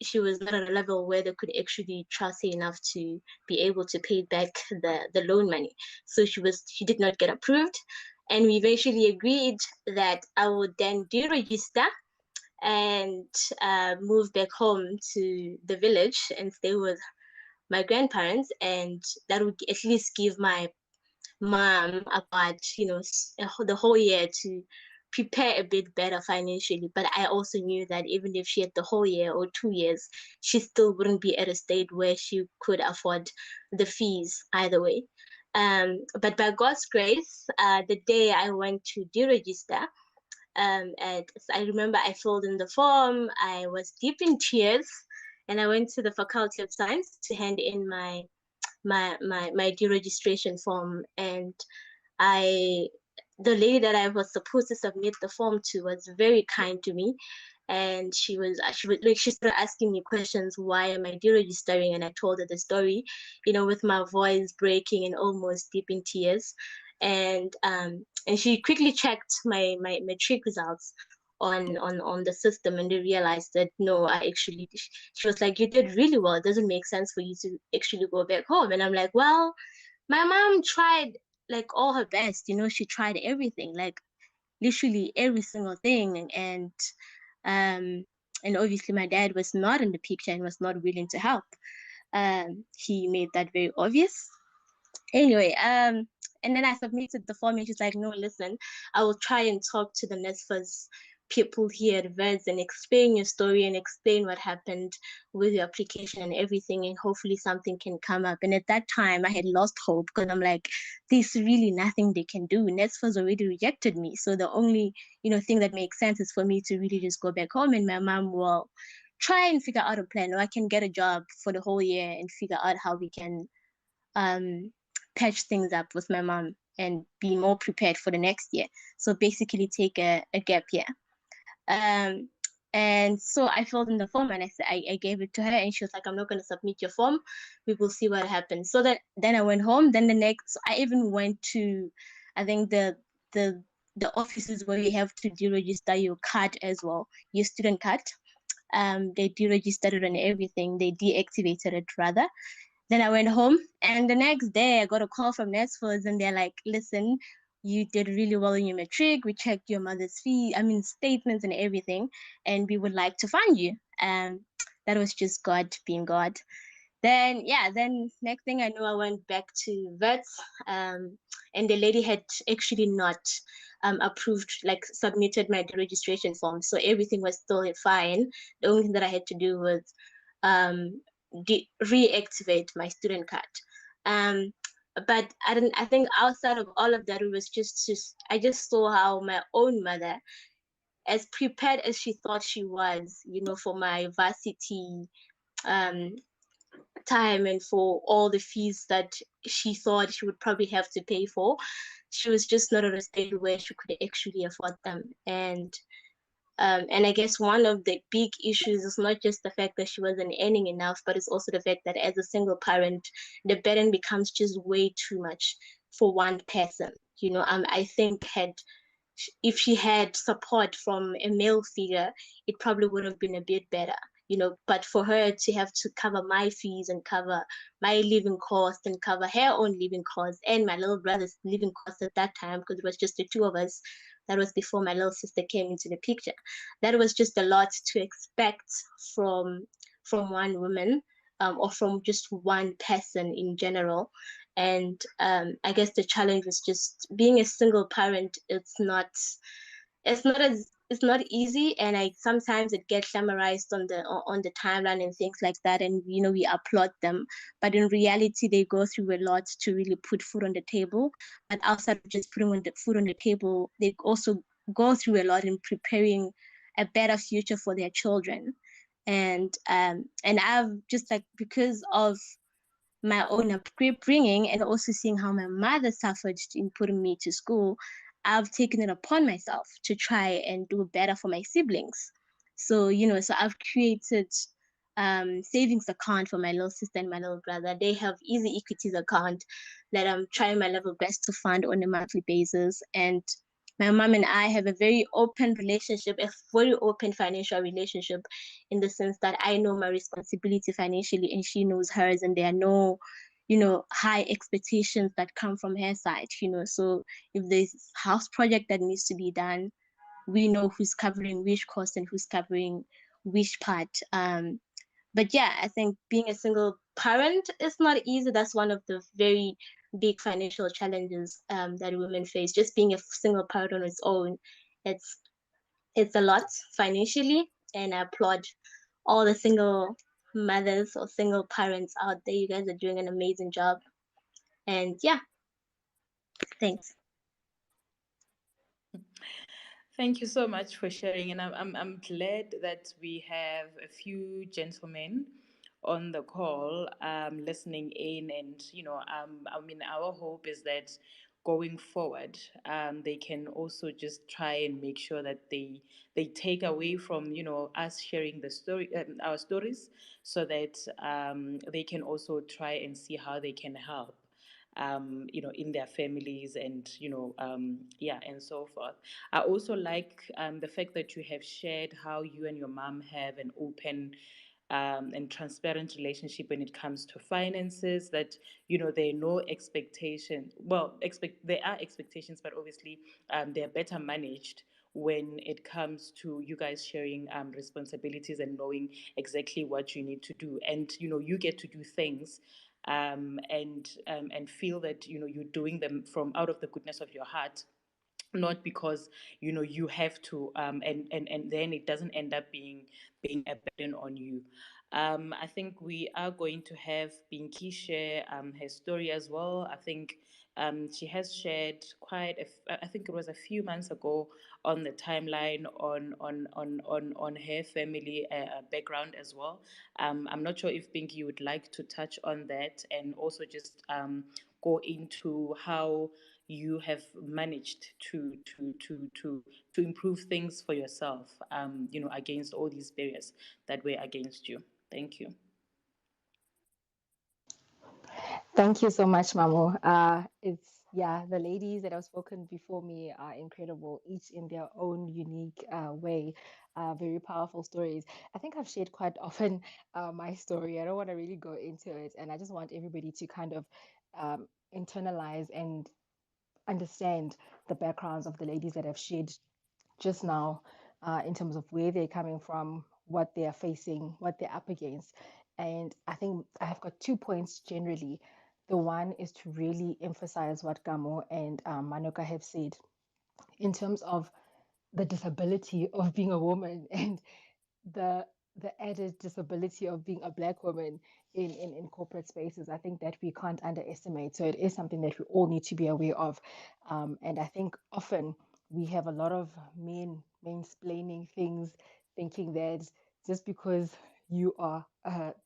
she was not at a level where they could actually trust her enough to be able to pay back the loan money. So she did not get approved. And we eventually agreed that I would then deregister and move back home to the village and stay with my grandparents, and that would at least give my mom about the whole year to prepare a bit better financially. But I also knew that even if she had the whole year or 2 years, she still wouldn't be at a state where she could afford the fees either way. But by God's grace, the day I went to deregister, I remember I filled in the form. I was deep in tears, and I went to the Faculty of Science to hand in my deregistration form. And the lady that I was supposed to submit the form to was very kind to me, and she started asking me questions. Why am I deregistering? And I told her the story, with my voice breaking and almost deep in tears. And she quickly checked my matric results on the system, and they realized that no, she was like, you did really well. It doesn't make sense for you to actually go back home. And I'm like, well, my mom tried like all her best, she tried everything, like literally every single thing. And obviously my dad was not in the picture and was not willing to help. He made that very obvious. Anyway, and then I submitted the form, and she's like, no, listen, I will try and talk to the NSFAS people here at Wits and explain your story and explain what happened with your application and everything, and hopefully something can come up. And at that time I had lost hope, because I'm like, there's really nothing they can do. NSFAS already rejected me, so the only thing that makes sense is for me to really just go back home, and my mom will try and figure out a plan, or I can get a job for the whole year and figure out how we can patch things up with my mom and be more prepared for the next year. So basically take a gap year. And so I filled in the form, and I gave it to her, and she was like, I'm not going to submit your form. We will see what happens. So then I went home. Then I even went to, I think the offices where you have to deregister your card as well, your student card. They deregistered it and everything. They deactivated it rather. Then I went home, and the next day I got a call from NSFAS, and they're like, listen, you did really well in your matric. We checked your mother's statements and everything, and we would like to fund you. That was just God being God. Then next thing I know, I went back to Wits, and the lady had actually not approved, like submitted my registration form. So everything was still fine. The only thing that I had to do was reactivate my student card. But I think outside of all of that, it was I just saw how my own mother, as prepared as she thought she was, for my varsity time and for all the fees that she thought she would probably have to pay for, she was just not at a stage where she could actually afford them. And I guess one of the big issues is not just the fact that she wasn't earning enough, but it's also the fact that as a single parent, the burden becomes just way too much for one person. I think if she had support from a male figure, it probably would have been a bit better. But for her to have to cover my fees and cover my living costs and cover her own living costs and my little brother's living costs at that time, because it was just the two of us. That was before my little sister came into the picture. That was just a lot to expect from one woman, or from just one person in general. And I guess the challenge was just being a single parent. It's not easy, and sometimes it gets summarized on the timeline and things like that, and we applaud them, but in reality they go through a lot to really put food on the table. But outside of just putting food on the table, they also go through a lot in preparing a better future for their children. And I've just, like, because of my own upbringing and also seeing how my mother suffered in putting me to school, I've taken it upon myself to try and do better for my siblings. So, so I've created savings account for my little sister and my little brother. They have Easy Equities account that I'm trying my level best to fund on a monthly basis. And my mom and I have a very open relationship, a very open financial relationship, in the sense that I know my responsibility financially and she knows hers, and there are no, high expectations that come from her side, So if there's house project that needs to be done, we know who's covering which cost and who's covering which part. But yeah, I think being a single parent is not easy. That's one of the very big financial challenges that women face. Just being a single parent on its own, it's a lot financially, and I applaud all the single mothers or single parents out there. You guys are doing an amazing job. And yeah, Thanks. Thank you so much for sharing, and I'm glad that we have a few gentlemen on the call, listening in, and I mean, our hope is that going forward, they can also just try and make sure that they take away from us sharing the story, our stories, so that they can also try and see how they can help, in their families, and yeah, and so forth. I also like the fact that you have shared how you and your mom have an open and transparent relationship when it comes to finances. That there are no expectations. Well, there are expectations, but obviously they are better managed when it comes to you guys sharing responsibilities and knowing exactly what you need to do, and you get to do things and feel that you're doing them from out of the goodness of your heart, not because you have to, and then it doesn't end up being a burden on you. I think we are going to have Pinky share her story as well. I think she has shared I think it was a few months ago on the timeline on her family background as well. I'm not sure if Pinky would like to touch on that, and also just go into how you have managed to improve things for yourself, against all these barriers that were against you. Thank you. Thank you so much, Mamu. Yeah, the ladies that have spoken before me are incredible, each in their own unique way. Very powerful stories. I think I've shared quite often my story. I don't want to really go into it, and I just want everybody to kind of internalize and understand the backgrounds of the ladies that have shared just now, in terms of where they're coming from, what they are facing, what they're up against. And I think I have got 2 points generally. The one is to really emphasize what Gamo and Manoka have said in terms of the disability of being a woman and the added disability of being a Black woman in corporate spaces. I think that we can't underestimate. So it is something that we all need to be aware of. And I think often we have a lot of men mansplaining things, thinking that just because you are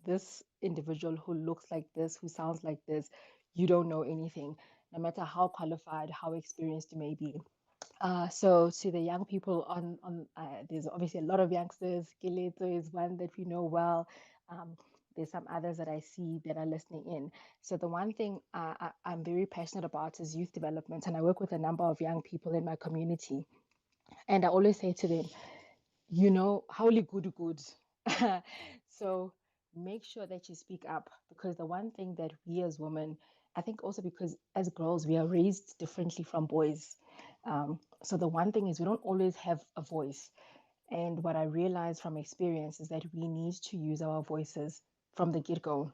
this individual who looks like this, who sounds like this, you don't know anything, no matter how qualified, how experienced you may be. So to the young people there's obviously a lot of youngsters. Kileto is one that we know well. Um, there's some others that I see that are listening in. So the one thing I'm very passionate about is youth development, and I work with a number of young people in my community. And I always say to them, howly good. So make sure that you speak up, because the one thing that we as women, I think also because as girls, we are raised differently from boys. So the one thing is we don't always have a voice. And what I realized from experience is that we need to use our voices from the get-go.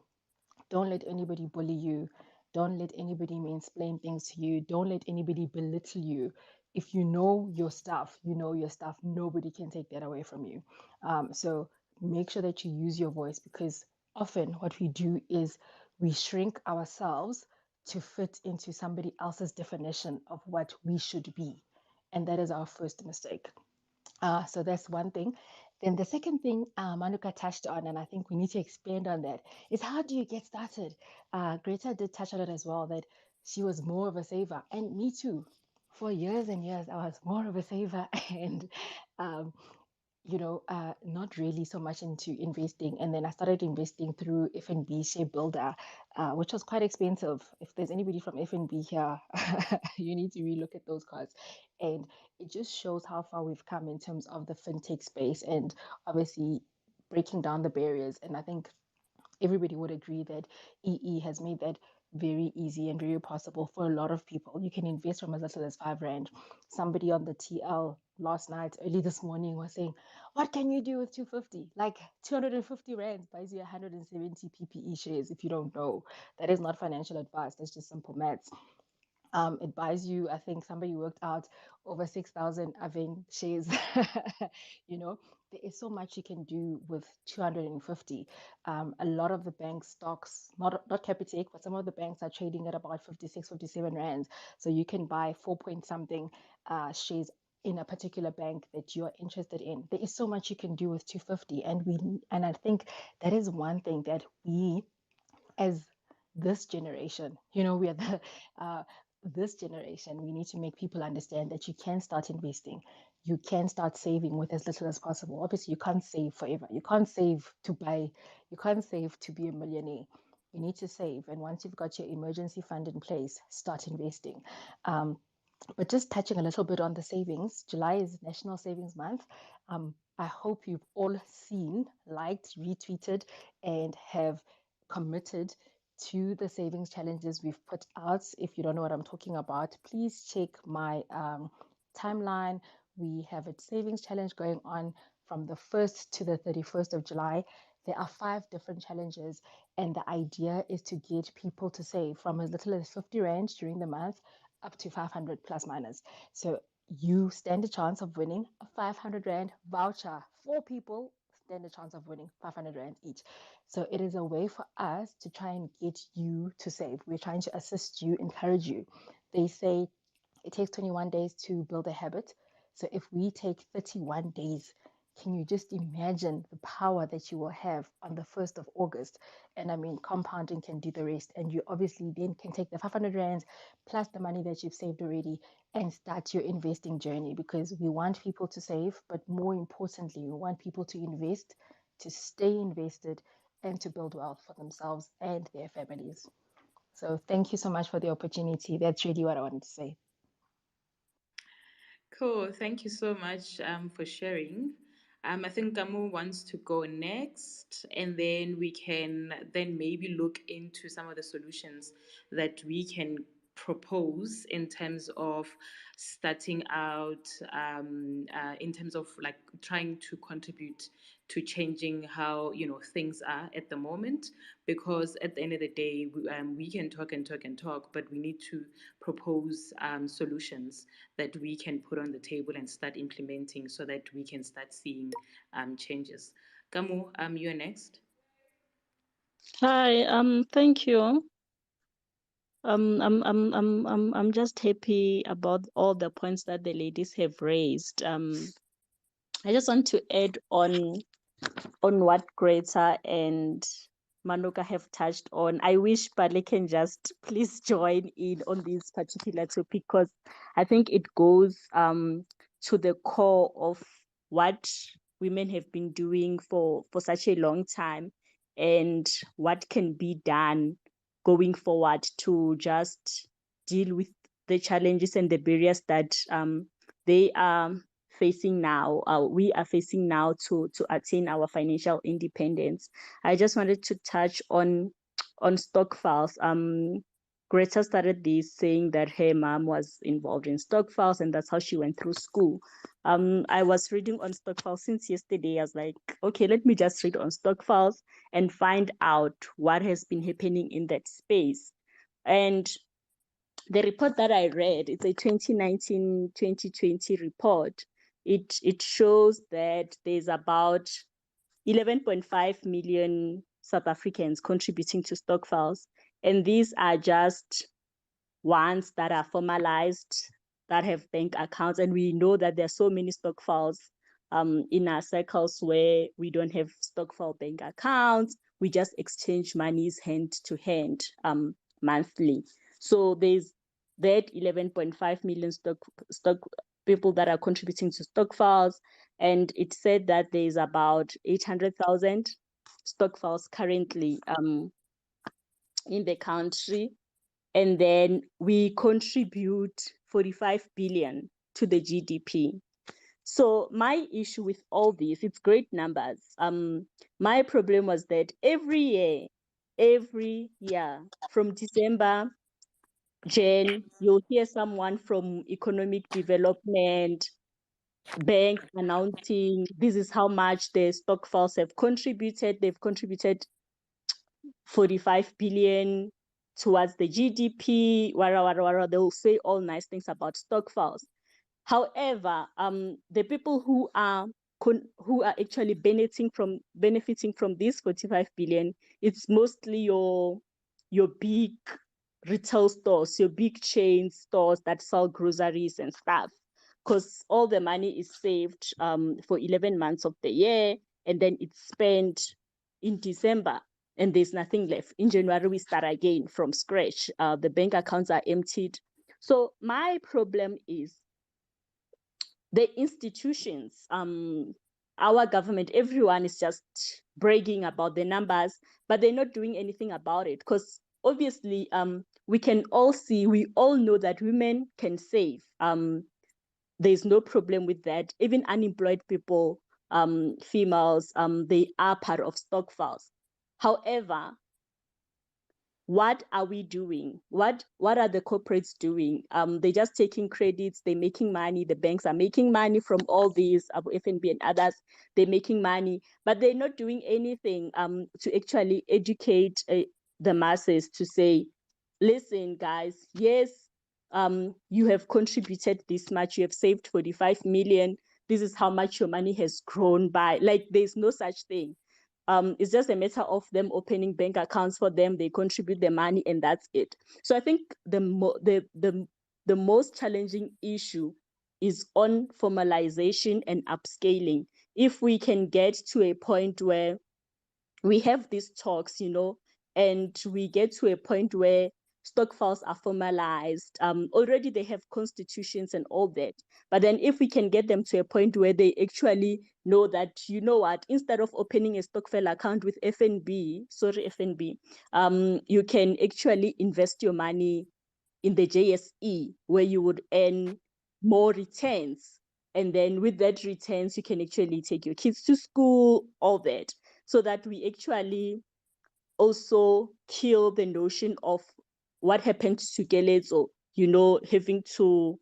Don't let anybody bully you. Don't let anybody mansplain things to you. Don't let anybody belittle you. If you know your stuff, you know your stuff. Nobody can take that away from you. So make sure that you use your voice, because often what we do is we shrink ourselves to fit into somebody else's definition of what we should be. And that is our first mistake. So that's one thing. Then the second thing Manuka touched on, and I think we need to expand on that, is how do you get started? Greta did touch on it as well, that she was more of a saver, and me too. For years and years, I was more of a saver, and um, not really so much into investing. And then I started investing through FNB Share Builder, which was quite expensive. If there's anybody from FNB here, you need to relook at those cards. And it just shows how far we've come in terms of the fintech space, and obviously breaking down the barriers. And I think everybody would agree that EE has made that very easy and very possible for a lot of people. You can invest from as little as R5. Somebody on the TL last night, early this morning, was saying, "What can you do with 250? Like 250 rands buys you 170 PPE shares." If you don't know, that is not financial advice. That's just simple maths. It buys you, I think somebody worked out, over 6,000 Aveng shares. You know, there is so much you can do with 250. A lot of the bank stocks, not Capitec, but some of the banks are trading at about 56, 57 rands. So you can buy 4 point something shares in a particular bank that you're interested in. There is so much you can do with 250. And I think that is one thing that we, as this generation, we are the this generation, we need to make people understand that you can start investing. You can start saving with as little as possible. Obviously, you can't save forever. You can't save to buy, you can't save to be a millionaire. You need to save. And once you've got your emergency fund in place, start investing. But just touching a little bit on the savings, July is National Savings Month. I hope you've all seen, liked, retweeted, and have committed to the savings challenges we've put out. If you don't know what I'm talking about, please check my timeline. We have a savings challenge going on from the 1st to the 31st of July. There are 5 different challenges, and the idea is to get people to save from as little as 50 Rand during the month up to 500 plus minus. So you stand a chance of winning a 500 Rand voucher. 4 people stand a chance of winning 500 Rand each. So it is a way for us to try and get you to save. We're trying to assist you, encourage you. They say it takes 21 days to build a habit. So if we take 31 days, can you just imagine the power that you will have on the 1st of August? And I mean, compounding can do the rest. And you obviously then can take the 500 Rands plus the money that you've saved already and start your investing journey, because we want people to save, but more importantly, we want people to invest, to stay invested, and to build wealth for themselves and their families. So thank you so much for the opportunity. That's really what I wanted to say. Cool. Thank you so much for sharing. I think Gamu wants to go next, and then we can then maybe look into some of the solutions that we can propose in terms of starting out, in terms of like trying to contribute to changing how things are at the moment. Because at the end of the day, we can talk and talk and talk, but we need to propose solutions that we can put on the table and start implementing so that we can start seeing changes. Kamu, you're next. Hi, thank you. I'm just happy about all the points that the ladies have raised. I just want to add on what Greta and Manoka have touched on. I wish Bale can just please join in on this particular topic, because I think it goes to the core of what women have been doing for such a long time, and what can be done going forward to just deal with the challenges and the barriers that they are facing now, we are facing now to attain our financial independence. I just wanted to touch on stokvels. Greta started this saying that her mom was involved in stokvels, and that's how she went through school. I was reading on stokvels since yesterday. I was like, okay, let me just read on stokvels and find out what has been happening in that space. And the report that I read, it's a 2019-2020 report. It shows that there's about 11.5 million South Africans contributing to stokvels. And these are just ones that are formalized, that have bank accounts. And we know that there are so many stokvels in our circles where we don't have stokvel bank accounts. We just exchange monies hand to hand monthly. So there's that 11.5 million stock people that are contributing to stokvels, and it said that there's about 800,000 stokvels currently in the country, and then we contribute 45 billion to the GDP. So my issue with all this, it's great numbers. My problem was that every year from December, Jan, you'll hear someone from economic development, banks announcing this is how much the stokvels have contributed. They've contributed 45 billion towards the GDP, they'll say all nice things about stokvels. However, the people who are actually benefiting from this 45 billion, it's mostly your big retail stores, your big chain stores that sell groceries and stuff, because all the money is saved for 11 months of the year, and then it's spent in December, and there's nothing left. In January, we start again from scratch. The bank accounts are emptied. So my problem is the institutions, our government, everyone is just bragging about the numbers, but they're not doing anything about it. Because obviously, we all know that women can save. There's no problem with that. Even unemployed people, females, they are part of stokvels. However, what are we doing? What are the corporates doing? They're just taking credits, they're making money, the banks are making money from all these, FNB and others, they're making money, but they're not doing anything to actually educate the masses to say, listen, guys, yes, you have contributed this much, you have saved 45 million, this is how much your money has grown by. Like, there's no such thing. It's just a matter of them opening bank accounts for them, they contribute the money, and that's it. So I think the most challenging issue is on formalization and upscaling. If we can get to a point where we have these talks, and we get to a point where stokvels are formalized, already they have constitutions and all that. But then if we can get them to a point where they actually know that, instead of opening a stokvel account with FNB, you can actually invest your money in the JSE, where you would earn more returns. And then with that returns, you can actually take your kids to school, all that, so that we actually also kill the notion of what happened to Keletso, having to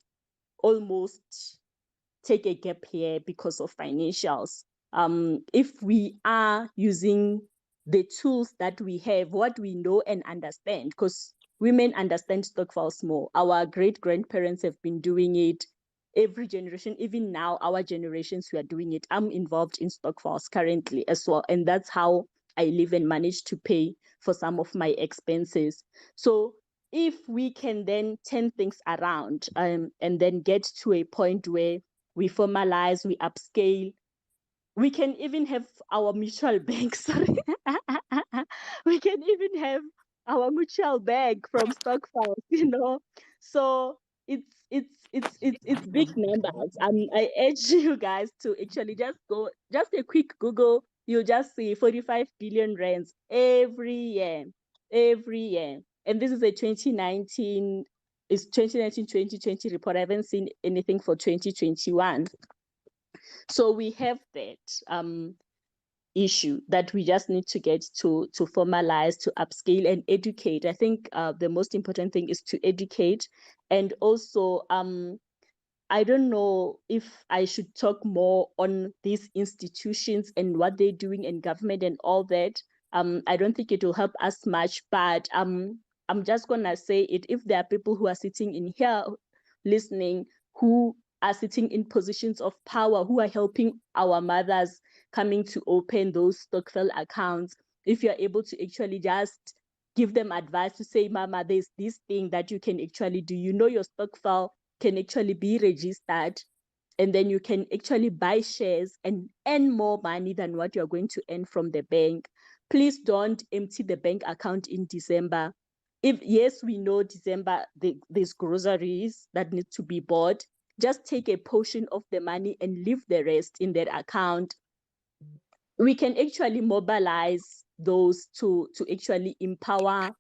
almost take a gap here because of financials. If we are using the tools that we have, what we know and understand, because women understand stokvels more. Our great-grandparents have been doing it. Every generation, even now, our generations, we are doing it. I'm involved in stokvels currently as well, and that's how I live and manage to pay for some of my expenses. So if we can then turn things around, and then get to a point where we formalize, we upscale, we can even have our mutual bank, sorry. We can even have our mutual bank from stokvels, So it's big numbers. I urge you guys to actually just a quick Google, you'll just see 45 billion rands every year. And this is a 2019-2020 report. I haven't seen anything for 2021. So we have that issue that we just need to get to formalize, to upscale and educate. I think the most important thing is to educate. And also, I don't know if I should talk more on these institutions and what they're doing in government and all that. I don't think it will help us much, but I'm just gonna say it. If there are people who are sitting in here listening, who are sitting in positions of power, who are helping our mothers coming to open those stokvel accounts, if you're able to actually just give them advice to say, Mama, there's this thing that you can actually do. Your stokvel can actually be registered, and then you can actually buy shares and earn more money than what you're going to earn from the bank. Please don't empty the bank account in December. Yes, we know December, there's groceries that need to be bought. Just take a portion of the money and leave the rest in that account. We can actually mobilize those to actually empower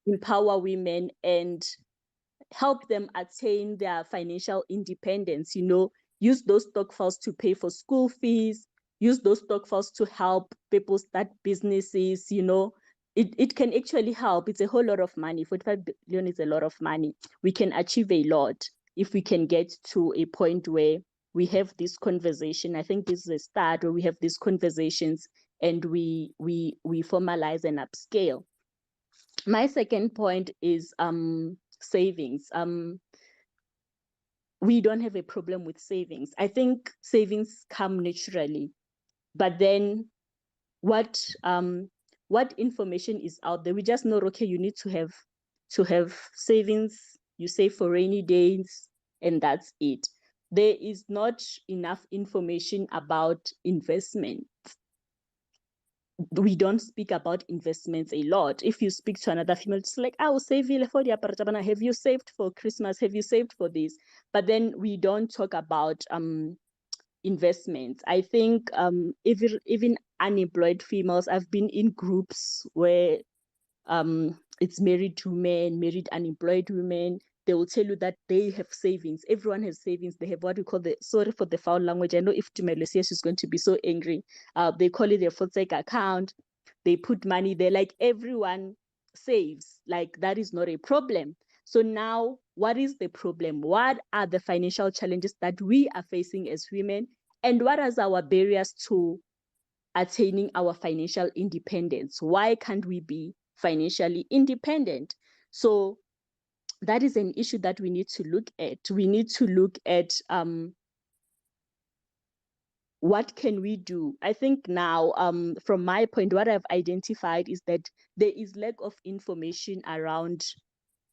women and help them attain their financial independence. Use those stokvels to pay for school fees, use those stokvels to help people start businesses. It can actually help. It's a whole lot of money. 45 billion is a lot of money. We can achieve a lot if we can get to a point where we have this conversation. I think this is a start where we have these conversations and we formalize and upscale. My second point is savings. We don't have a problem with savings. I think savings come naturally, but then what information is out there? We just know, okay, you need to have savings. You save for rainy days, and that's it. There is not enough information about investment. We don't speak about investments a lot. If you speak to another female, it's like, oh, save for the apartment. Have you saved for Christmas? Have you saved for this? But then we don't talk about investments. I think even unemployed females, I've been in groups where it's married women, married unemployed women. They will tell you that they have savings. Everyone has savings. They have what we call the, sorry for the foul language, I know if Tumelo says she's going to be so angry. They call it their Fotsek account. They put money there. Like, everyone saves. Like, that is not a problem. So now, what is the problem? What are the financial challenges that we are facing as women? And what are our barriers to attaining our financial independence? Why can't we be financially independent? So that is an issue that we need to look at. We need to look at what can we do? I think now, from my point, what I've identified is that there is lack of information around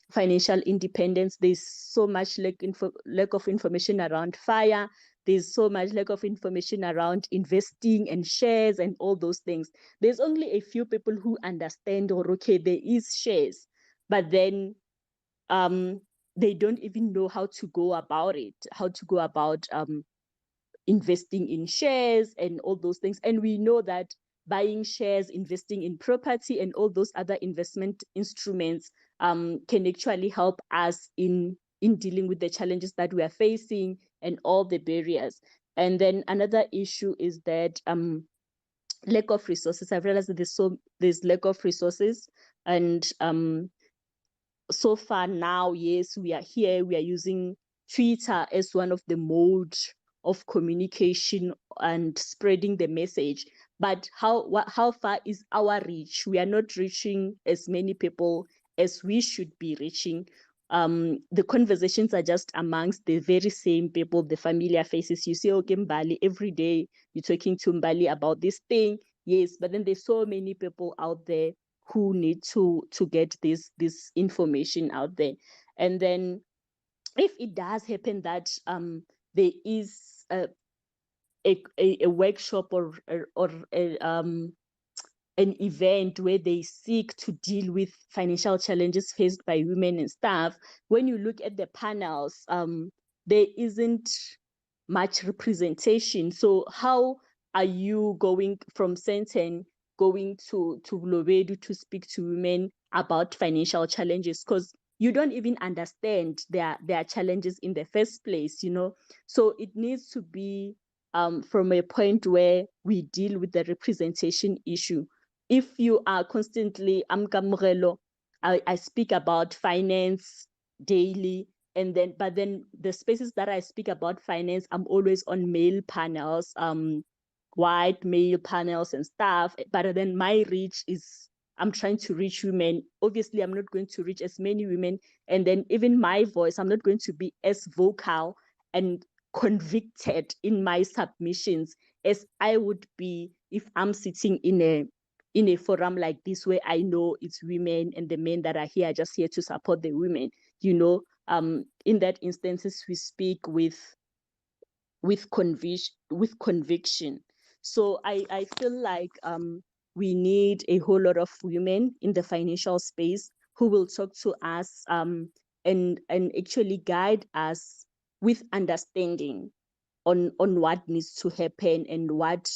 financial independence. There's so much lack of information around FIRE. There's so much lack of information around investing and shares and all those things. There's only a few people who understand, or okay, there is shares, but then they don't even know how to go about it, how to go about investing in shares and all those things. And we know that buying shares, investing in property, and all those other investment instruments can actually help us in dealing with the challenges that we are facing and all the barriers. And then another issue is that lack of resources. I've realized that there's lack of resources, and so far now, yes, we are here. We are using Twitter as one of the mode of communication and spreading the message. But how far is our reach? We are not reaching as many people as we should be reaching. The conversations are just amongst the very same people, the familiar faces. You see, okay, Mbali, every day you're talking to Mbali about this thing. Yes, but then there's so many people out there who need to get this information out there. And then if it does happen that there is a workshop or an event where they seek to deal with financial challenges faced by women and staff, when you look at the panels, there isn't much representation. So how are you going from Senten going to Lobedu to speak to women about financial challenges? Because you don't even understand their challenges in the first place, you know. So it needs to be from a point where we deal with the representation issue. If you are constantly, I speak about finance daily, but then the spaces that I speak about finance, I'm always on male panels, white male panels and stuff. But then my reach is, I'm trying to reach women. Obviously, I'm not going to reach as many women. And then even my voice, I'm not going to be as vocal and convicted in my submissions as I would be if I'm sitting in a forum like this, where I know it's women and the men that are here are just here to support the women. You know, in that instances, we speak with conviction. So I feel like we need a whole lot of women in the financial space who will talk to us and actually guide us with understanding on what needs to happen and what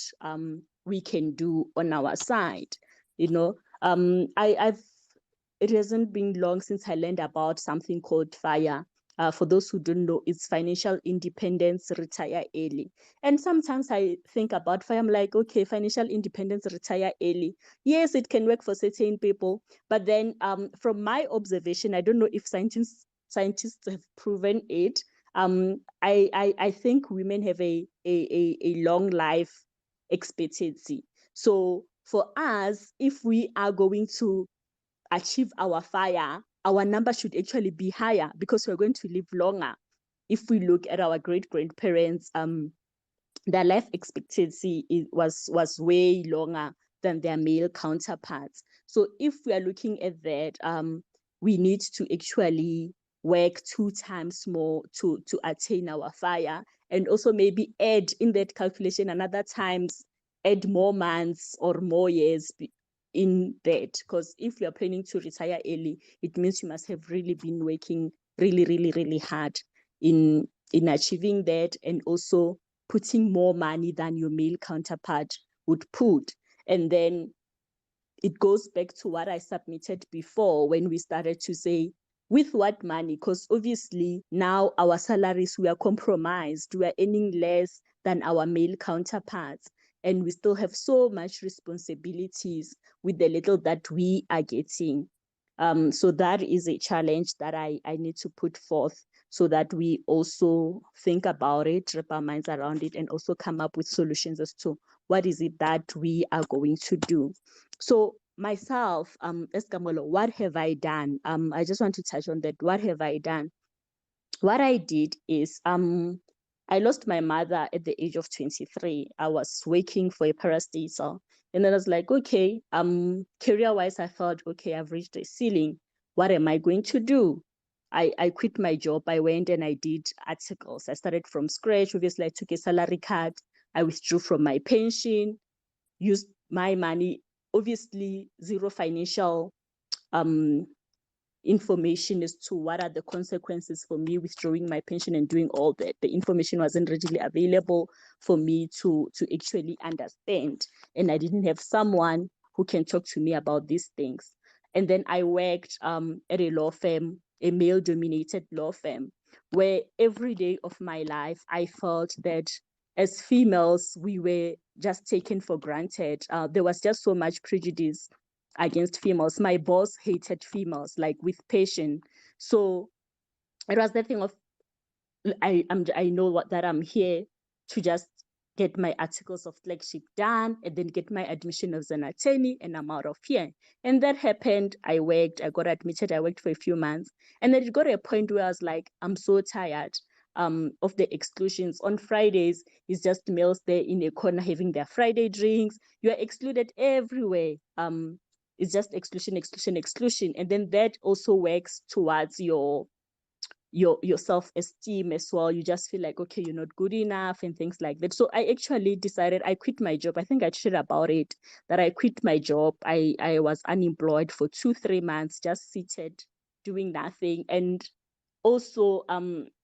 we can do on our side. You know, it hasn't been long since I learned about something called FIRE. For those who don't know, it's Financial Independence Retire Early. And sometimes I think about FIRE, I'm like, okay, financial independence, retire early. Yes, it can work for certain people. But then from my observation, I don't know if scientists have proven it. I think women have a long life expectancy. So for us, if we are going to achieve our FIRE, our number should actually be higher because we're going to live longer. If we look at our great-grandparents, their life expectancy was way longer than their male counterparts. So if we are looking at that, we need to actually work 2 times more to attain our FIRE, and also maybe add in that calculation another times, add more months or more years in that. Because if you are planning to retire early, it means you must have really been working really, really, really hard in achieving that, and also putting more money than your male counterpart would put. And then it goes back to what I submitted before when we started to say, with what money? Because obviously now our salaries, we are compromised. We are earning less than our male counterparts. And we still have so much responsibilities with the little that we are getting. So that is a challenge that I need to put forth, so that we also think about it, wrap our minds around it, and also come up with solutions as to what is it that we are going to do. So myself, Eskamolo, what have I done? I just want to touch on that. What have I done? What I did is I lost my mother at the age of 23. I was working for a parastatal. And then I was like, okay, career-wise, I thought, okay, I've reached a ceiling. What am I going to do? I quit my job. I went and I did articles. I started from scratch. Obviously, I took a salary cut. I withdrew from my pension, used my money, obviously zero financial information as to what are the consequences for me withdrawing my pension and doing all that. The information wasn't readily available for me to actually understand. And I didn't have someone who can talk to me about these things. And then I worked at a law firm, a male-dominated law firm, where every day of my life, I felt that as females, we were just taken for granted. There was just so much prejudice against females. My boss hated females, like with passion. So it was the thing of, I know that I'm here to just get my articles of clerkship done and then get my admission as an attorney, and I'm out of here. And that happened. I got admitted, I worked for a few months. And then it got to a point where I was like, I'm so tired of the exclusions. On Fridays, it's just males there in a corner having their Friday drinks. You are excluded everywhere. It's just exclusion, exclusion, exclusion. And then that also works towards your self-esteem as well. You just feel like, okay, you're not good enough and things like that. So I actually decided, I quit my job. I think I shared about it, that I quit my job. I was unemployed for 2-3 months, just seated, doing nothing. And also,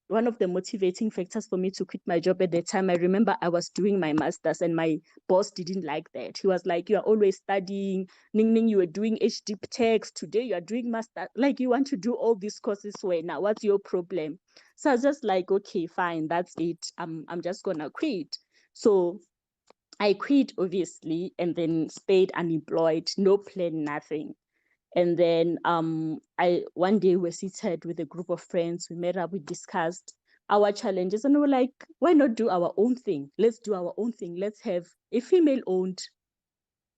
one of the motivating factors for me to quit my job at the time, I remember I was doing my master's and my boss didn't like that. He was like, you are always studying. Ning Ning, you were doing HD text. Today you are doing master. Like, you want to do all these courses where now, what's your problem? So I was just like, okay, fine, that's it. I'm just gonna quit. So I quit, obviously, and then stayed unemployed, no plan, nothing. And then one day we seated with a group of friends, we met up, we discussed our challenges, and we were like, why not do our own thing? Let's do our own thing. Let's have a female-owned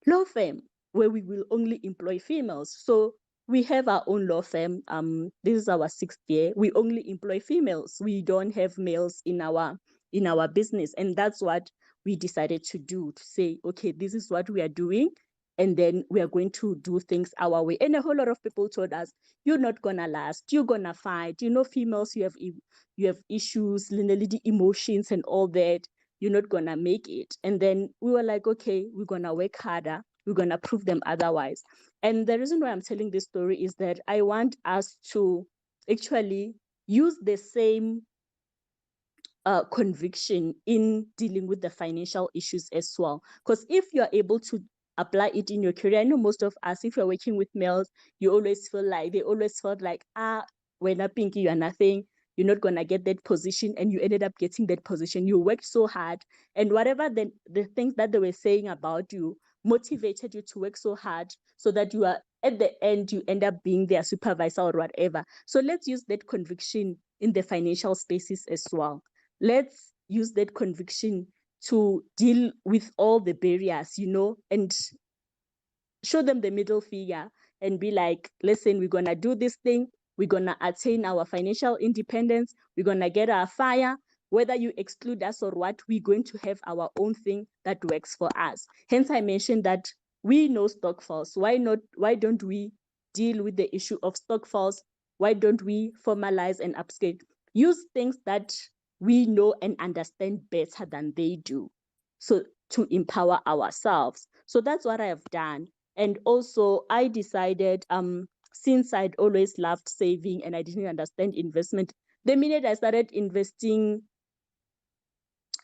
law firm where we will only employ females. So we have our own law firm. This is our 6th year. We only employ females. We don't have males in our business. And that's what we decided to do, to say, okay, this is what we are doing. And then we are going to do things our way. And a whole lot of people told us, you're not gonna last, you're gonna fight. You know, females, you have issues, the emotions and all that. You're not gonna make it. And then we were like, okay, we're gonna work harder. We're gonna prove them otherwise. And the reason why I'm telling this story is that I want us to actually use the same conviction in dealing with the financial issues as well. Because if you're able to apply it in your career, I know most of us, if you're working with males, they always felt like, when a Pinky, you're nothing, you're not gonna get that position, and you ended up getting that position. You worked so hard, and whatever the things that they were saying about you motivated you to work so hard, so that you are, at the end, you end up being their supervisor or whatever. So let's use that conviction in the financial spaces as well. Let's use that conviction to deal with all the barriers, and show them the middle figure and be like, listen, we're going to do this thing. We're going to attain our financial independence. We're going to get our fire. Whether you exclude us or what, we're going to have our own thing that works for us. Hence, I mentioned that we know stokvels. Why don't we deal with the issue of stokvels? Why don't we formalize and upscale? Use things that we know and understand better than they do. So to empower ourselves. So that's what I have done. And also I decided, since I'd always loved saving and I didn't understand investment, the minute I started investing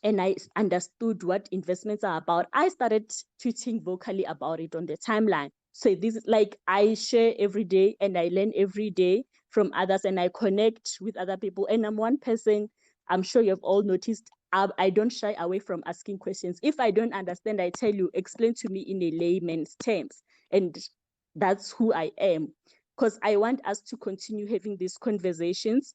and I understood what investments are about, I started tweeting vocally about it on the timeline. So this is like I share every day and I learn every day from others and I connect with other people. And I'm one person, I'm sure you've all noticed, I don't shy away from asking questions. If I don't understand, I tell you, explain to me in a layman's terms. And that's who I am. Because I want us to continue having these conversations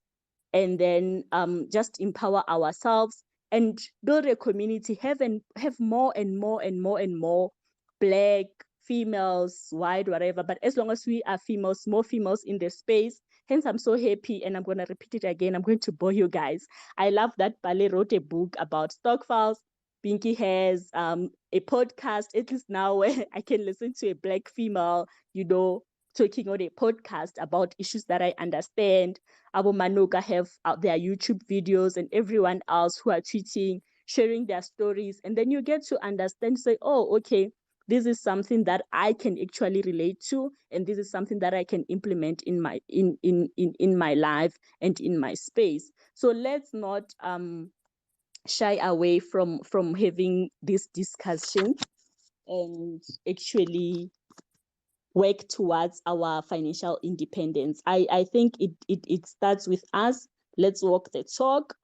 and then just empower ourselves and build a community, have more and more and more and more Black, females, white, whatever. But as long as we are females, more females in the space. Hence, I'm so happy, and I'm going to repeat it again. I'm going to bore you guys. I love that Bale wrote a book about stock files. Pinky has a podcast, at least now, where I can listen to a Black female, talking on a podcast about issues that I understand. Abu Manuka have their YouTube videos and everyone else who are tweeting, sharing their stories. And then you get to understand, say, oh, okay, this is something that I can actually relate to, and this is something that I can implement in my life and in my space. So let's not shy away from having this discussion and actually work towards our financial independence. I think it starts with us. Let's walk the talk.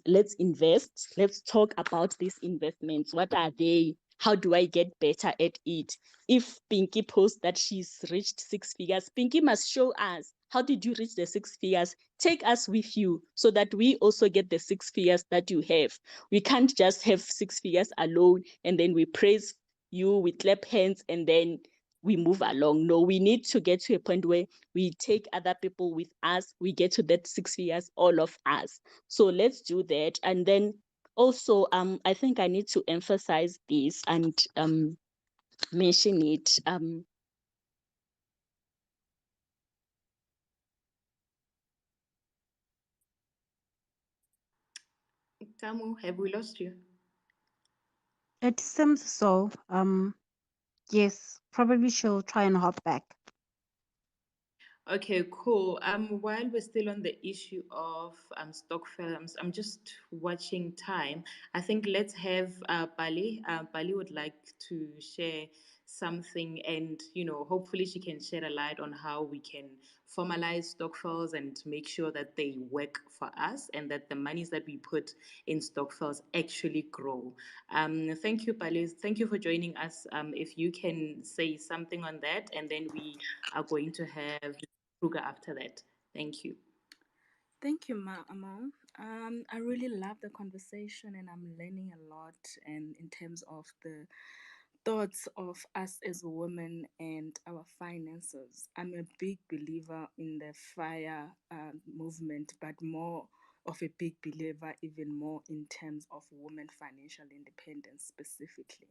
Let's invest. Let's talk about these investments. What are they? How do I get better at it? If Pinky posts that she's reached 6 figures, Pinky must show us, how did you reach the 6 figures? Take us with you so that we also get the 6 figures that you have. We can't just have 6 figures alone and then we praise you, we clap hands, and then we move along. No, we need to get to a point where we take other people with us. We get to that 6 figures, all of us. So let's do that. And then also, I think I need to emphasize this and mention it. Kamu, have we lost you? It seems so. Yes, probably she'll try and hop back. Okay, cool. While we're still on the issue of stock films, I'm just watching time. I think let's have Bali. Bali would like to share something, and hopefully she can shed a light on how we can formalize stock files and make sure that they work for us and that the monies that we put in stock files actually grow. Thank you, Bali. Thank you for joining us. If you can say something on that, and then we are going to have Kruger after that. Thank you. Thank you, Amo. I really love the conversation and I'm learning a lot and in terms of the thoughts of us as women and our finances. I'm a big believer in the FIRE movement, but more of a big believer even more in terms of women financial independence specifically.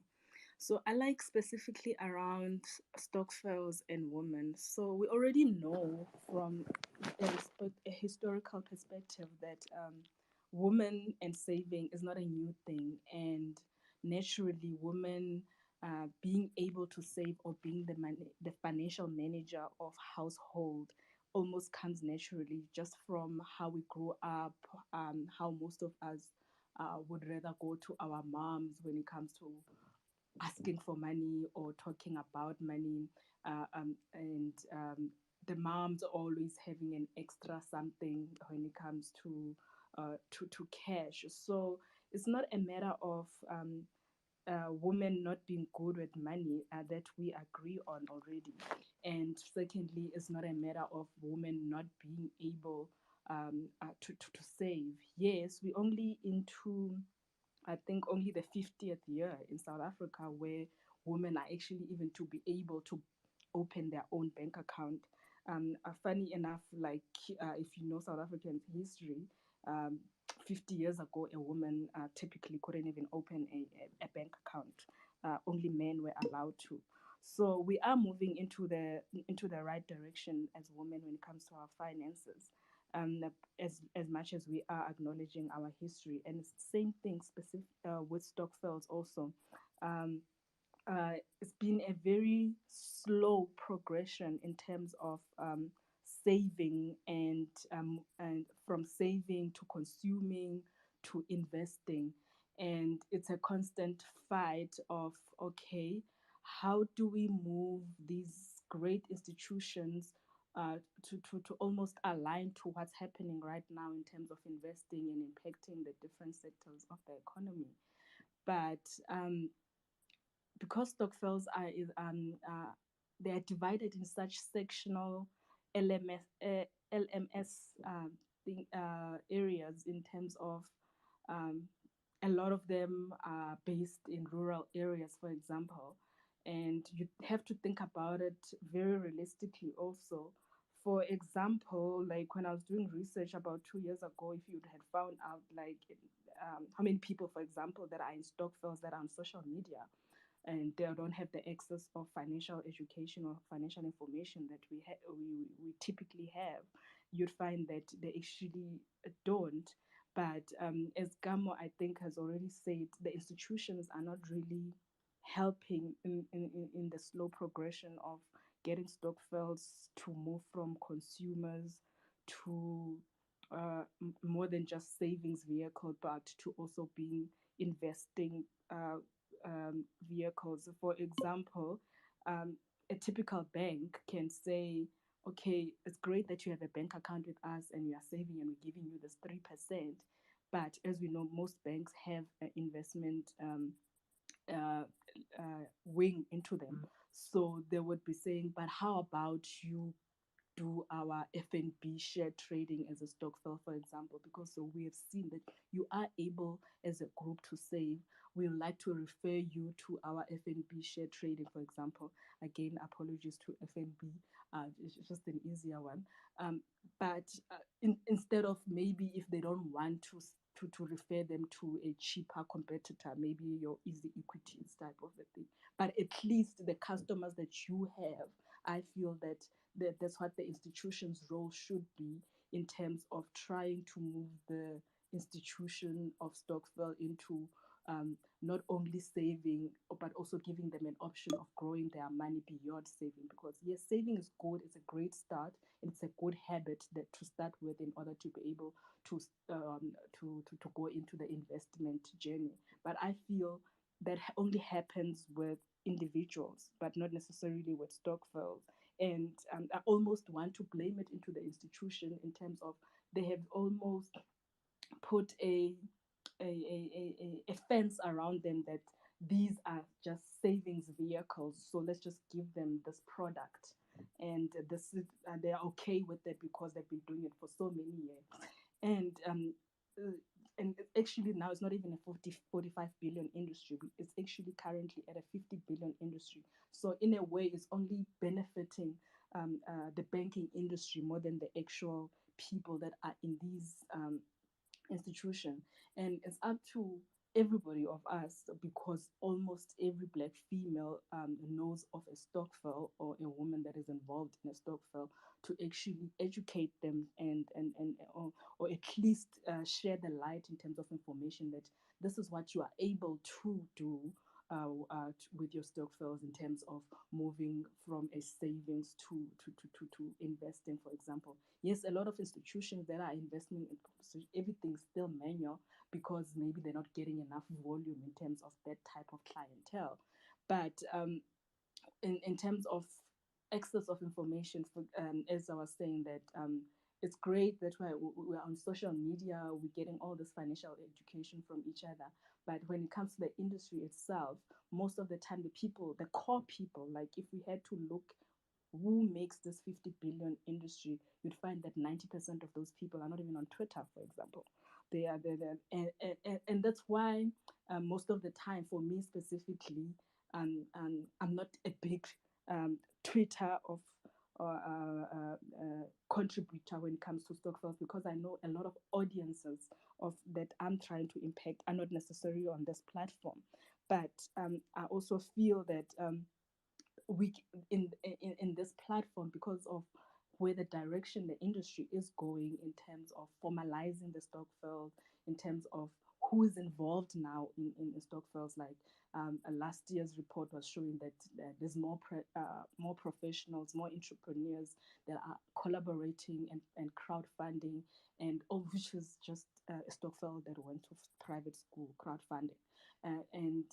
So I like specifically around stokvels and women. So we already know from a historical perspective that women and saving is not a new thing, and naturally, women being able to save or being the financial manager of household almost comes naturally just from how we grew up, how most of us would rather go to our moms when it comes to asking for money or talking about money, and the moms always having an extra something when it comes to cash. So it's not a matter of women not being good with money that we agree on already, and secondly, it's not a matter of women not being able to save. Yes, we only into I think only the 50th year in South Africa where women are actually even to be able to open their own bank account. Funny enough, like if you know South African history, um, 50 years ago, a woman typically couldn't even open a bank account. Only men were allowed to. So we are moving into the right direction as women when it comes to our finances. As much as we are acknowledging our history, and it's the same thing specific with Stokvels also. Um, it's been a very slow progression in terms of saving and from saving to consuming to investing, and it's a constant fight of, okay, how do we move these great institutions to almost align to what's happening right now in terms of investing and impacting the different sectors of the economy. But because Stokvels they are divided in such sectional LMS areas in terms of um, a lot of them are based in rural areas, for example, and you have to think about it very realistically also. For example, like when I was doing research about 2 years ago, if you had found out like how many people, for example, that are in Stokvels that are on social media, and they don't have the access of financial education or financial information that we typically have, you'd find that they actually don't. But as Gamo, I think, has already said, the institutions are not really helping in the slow progression of getting Stokvels to move from consumers to more than just savings vehicle, but to also being investing vehicles. For example, a typical bank can say, okay, it's great that you have a bank account with us and you are saving and we're giving you this 3%. But as we know, most banks have an investment uh, wing into them. So they would be saying, but how about you do our FNB share trading as a Stokvel, for example, because so we have seen that you are able as a group to save. We would like to refer you to our FNB share trading, for example. Again, apologies to FNB, it's just an easier one. But instead of, maybe if they don't want to refer them to a cheaper competitor, maybe your Easy Equities type of a thing, but at least the customers that you have, I feel that's what the institution's role should be in terms of trying to move the institution of Stokvel into not only saving, but also giving them an option of growing their money beyond saving. Because yes, saving is good, it's a great start, and it's a good habit that to start with in order to be able to go into the investment journey. But I feel that only happens with individuals, but not necessarily with Stokvels. And I almost want to blame it into the institution in terms of they have almost put a fence around them that these are just savings vehicles. So let's just give them this product, and this is, they are okay with it because they've been doing it for so many years. Uh, and actually now it's not even a 45 billion industry. It's actually currently at a 50 billion industry. So in a way, it's only benefiting the banking industry more than the actual people that are in these institution. And it's up to everybody of us, because almost every black female knows of a Stokvel or a woman that is involved in a Stokvel, to actually educate them and or at least share the light in terms of information that this is what you are able to do with your Stokvels in terms of moving from a savings to investing, for example. Yes, a lot of institutions that are investing in everything's still manual because maybe they're not getting enough volume in terms of that type of clientele. But in terms of access of information, for, as I was saying, that it's great that we're on social media, we're getting all this financial education from each other. But when it comes to the industry itself, most of the time, the core people, like if we had to look who makes this 50 billion industry, you'd find that 90% of those people are not even on Twitter, for example. They are there, and that's why most of the time, for me specifically, I'm not a big Twitter of contributor when it comes to Stokvels, because I know a lot of audiences of that I'm trying to impact are not necessarily on this platform, but I also feel that we in this platform, because of where the direction the industry is going in terms of formalizing the Stokvel, in terms of who is involved now in Stokvels. Like last year's report was showing that there's more professionals, more entrepreneurs that are collaborating and crowdfunding, and all which is just a Stokvel that went to private school crowdfunding, and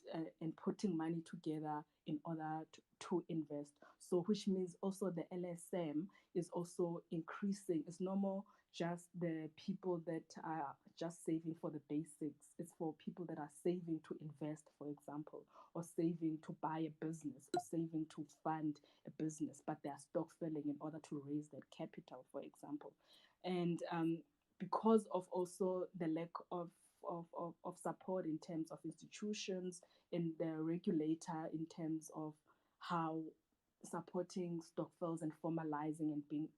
putting money together in order to invest. So which means also the LSM is also increasing. It's no more just the people that are just saving for the basics. It's for people that are saving to invest, for example, or saving to buy a business, or saving to fund a business, but they are stock filling in order to raise that capital, for example. And because of also the lack of support in terms of institutions and the regulator in terms of how supporting Stokvels and formalizing and being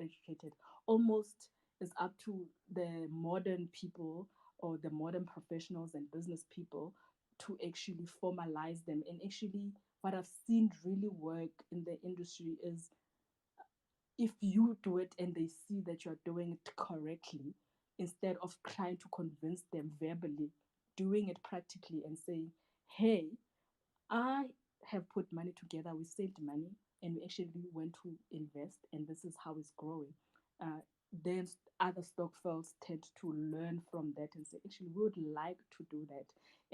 educated almost is up to the modern people or the modern professionals and business people to actually formalize them. And actually, what I've seen really work in the industry is if you do it and they see that you're doing it correctly, instead of trying to convince them verbally, doing it practically and saying, hey, I have put money together, we saved money, and we actually went to invest, and this is how it's growing. Then other Stokvels tend to learn from that and say, actually, we would like to do that.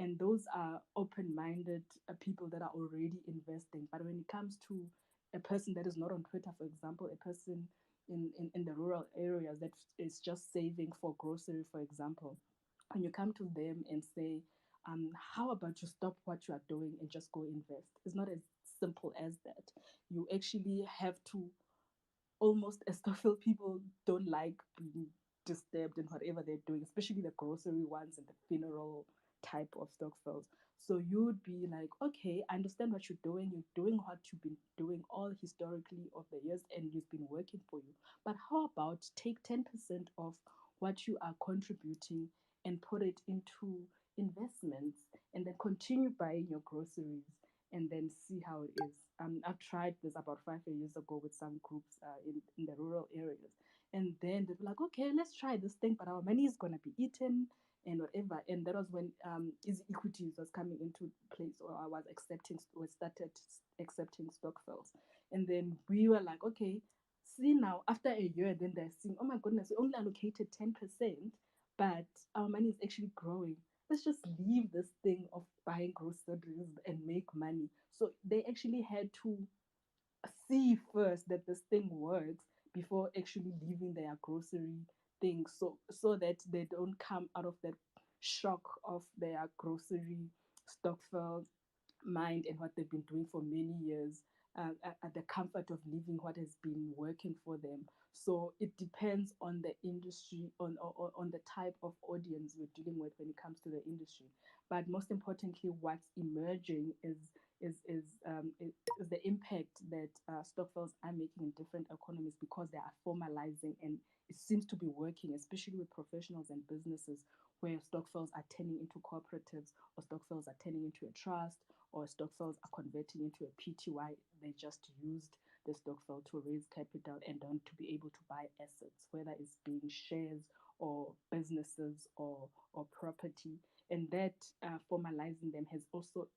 And those are open minded people that are already investing. But when it comes to a person that is not on Twitter, for example, a person in the rural areas that is just saving for grocery, for example, when you come to them and say, how about you stop what you are doing and just go invest? It's not as simple as that. You actually have to almost as Stokvel people don't like being disturbed in whatever they're doing, especially the grocery ones and the funeral type of Stokvels. So you would be like, okay, I understand what you're doing. You're doing what you've been doing all historically of the years, and it's been working for you. But how about take 10% of what you are contributing and put it into investments, and then continue buying your groceries and then see how it is. I've tried this about 5 years ago with some groups in the rural areas. And then they were like, okay, let's try this thing, but our money is going to be eaten and whatever. And that was when Easy Equities was coming into place, or I was started accepting Stokvels. And then we were like, okay, see now, after a year, then they're seeing, oh my goodness, we only allocated 10%, but our money is actually growing. Let's just leave this thing of buying groceries and make money. So they actually had to see first that this thing works before actually leaving their grocery thing, so that they don't come out of that shock of their grocery Stokvel mind and what they've been doing for many years, at the comfort of living what has been working for them. So it depends on the industry, on the type of audience we're dealing with when it comes to the industry. But most importantly, what's emerging is the impact that Stokvels are making in different economies, because they are formalizing, and it seems to be working, especially with professionals and businesses, where Stokvels are turning into cooperatives, or Stokvels are turning into a trust, or Stokvels are converting into a PTY. They just used the Stokvel to raise capital and then to be able to buy assets, whether it's being shares or businesses or property. And that formalizing them has also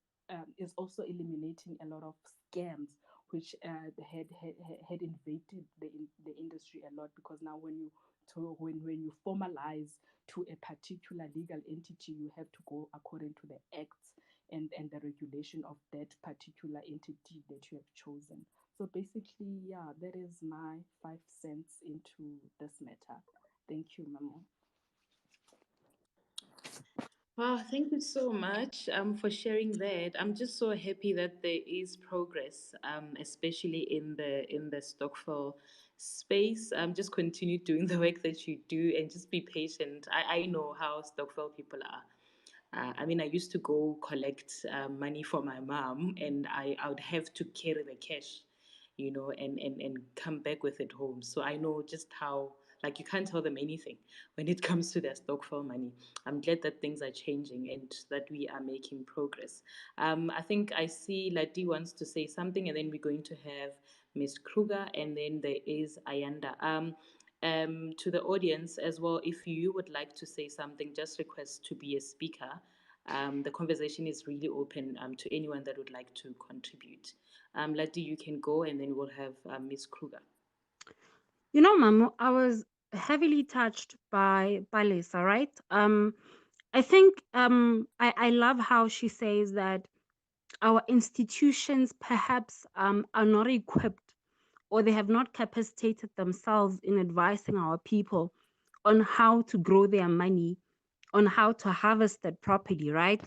is also eliminating a lot of scams, which had invaded the industry a lot. Because now when you formalize to a particular legal entity, you have to go according to the acts and the regulation of that particular entity that you have chosen. So basically, yeah, that is my 5 cents into this matter. Thank you, Mamo. Wow, thank you so much for sharing that. I'm just so happy that there is progress, especially in the Stokvel space. Just continue doing the work that you do and just be patient. I know how Stokvel people are. I mean, I used to go collect money for my mom, and I would have to carry the cash and come back with it home. So I know just how, like, you can't tell them anything when it comes to their stokvel money. I'm glad that things are changing and that we are making progress. I think I see Lati wants to say something, and then we're going to have Miss Kruger, and then there is Ayanda. To the audience as well, if you would like to say something, just request to be a speaker. The conversation is really open to anyone that would like to contribute. Lati, you can go, and then we'll have Miss Kruger. You know, Mamu, I was heavily touched by Lisa, right? I think I love how she says that our institutions perhaps are not equipped, or they have not capacitated themselves in advising our people on how to grow their money, on how to harvest it properly, right?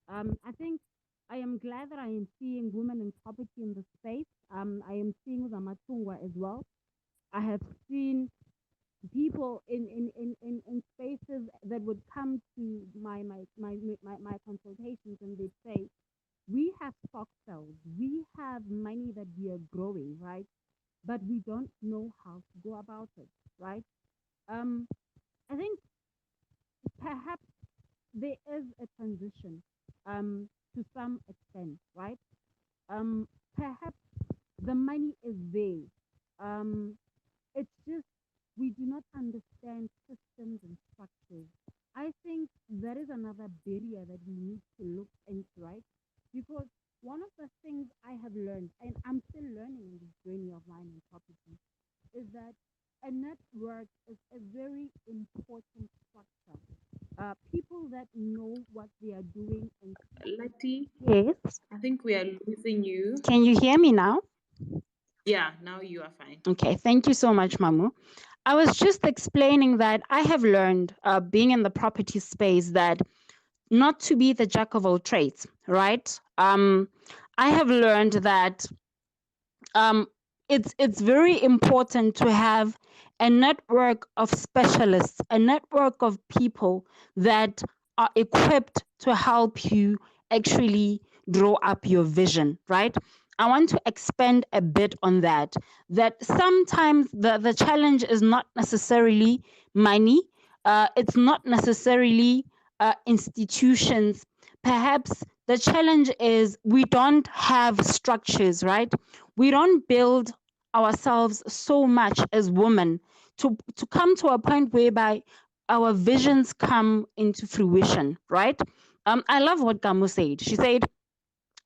I think I am glad that I am seeing women in property in the space. I am seeing Zamatungwa as well. I have seen people in spaces that would come to my consultations, and they'd say, we have stock sales, we have money that we are growing, right? But we don't know how to go about it, right? I think perhaps there is a transition to some extent, right? Perhaps the money is there. It's just we do not understand systems and structures. I think that is another barrier that we need to look into, right? Because one of the things I have learned, and I'm still learning in this journey of mine in property, is that a network is a very important structure. People that know what they are doing. And Lati, yes, I think we are losing you. can you hear me now? Yeah, now you are fine. Okay, thank you so much, Mamu. I was just explaining that I have learned, being in the property space, that not to be the jack of all trades, right? I have learned that it's very important to have a network of specialists, a network of people that are equipped to help you actually draw up your vision, right? I want to expand a bit on that sometimes the challenge is not necessarily money, it's not necessarily institutions. Perhaps the challenge is we don't have structures, right? We don't build ourselves so much as women to come to a point whereby our visions come into fruition, right? I love what Gamu said. She said,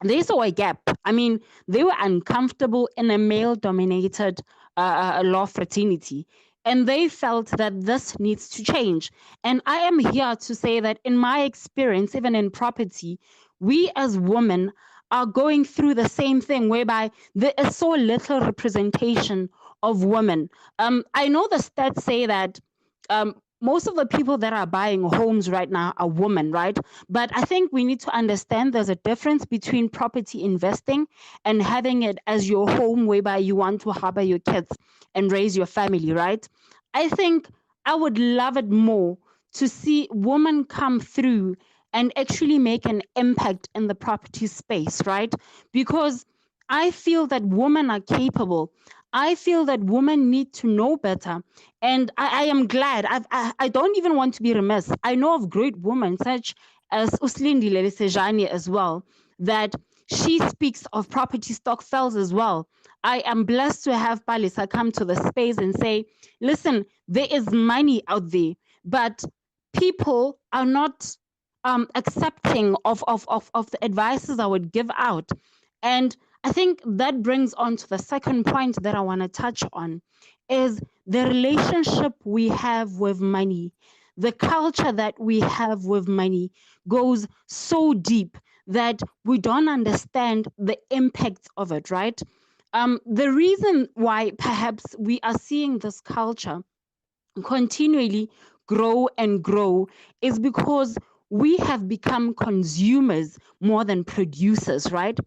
they saw a gap. I mean, they were uncomfortable in a male-dominated law fraternity, and they felt that this needs to change. And I am here to say that in my experience, even in property, we as women are going through the same thing, whereby there is so little representation of women. I know the stats say that most of the people that are buying homes right now are women, right? But I think we need to understand there's a difference between property investing and having it as your home, whereby you want to harbor your kids and raise your family, right? I think I would love it more to see women come through and actually make an impact in the property space, right? Because I feel that women are capable. I feel that women need to know better. And I am glad. I don't even want to be remiss. I know of great women such as Uslindile Sejani as well, that she speaks of property stock sales as well. I am blessed to have Palisa come to the space and say, listen, there is money out there, but people are not accepting of the advices I would give out. And I think that brings on to the second point that I want to touch on, is the relationship we have with money. The culture that we have with money goes so deep that we don't understand the impact of it, right? The reason why perhaps we are seeing this culture continually grow and grow is because we have become consumers more than producers, right?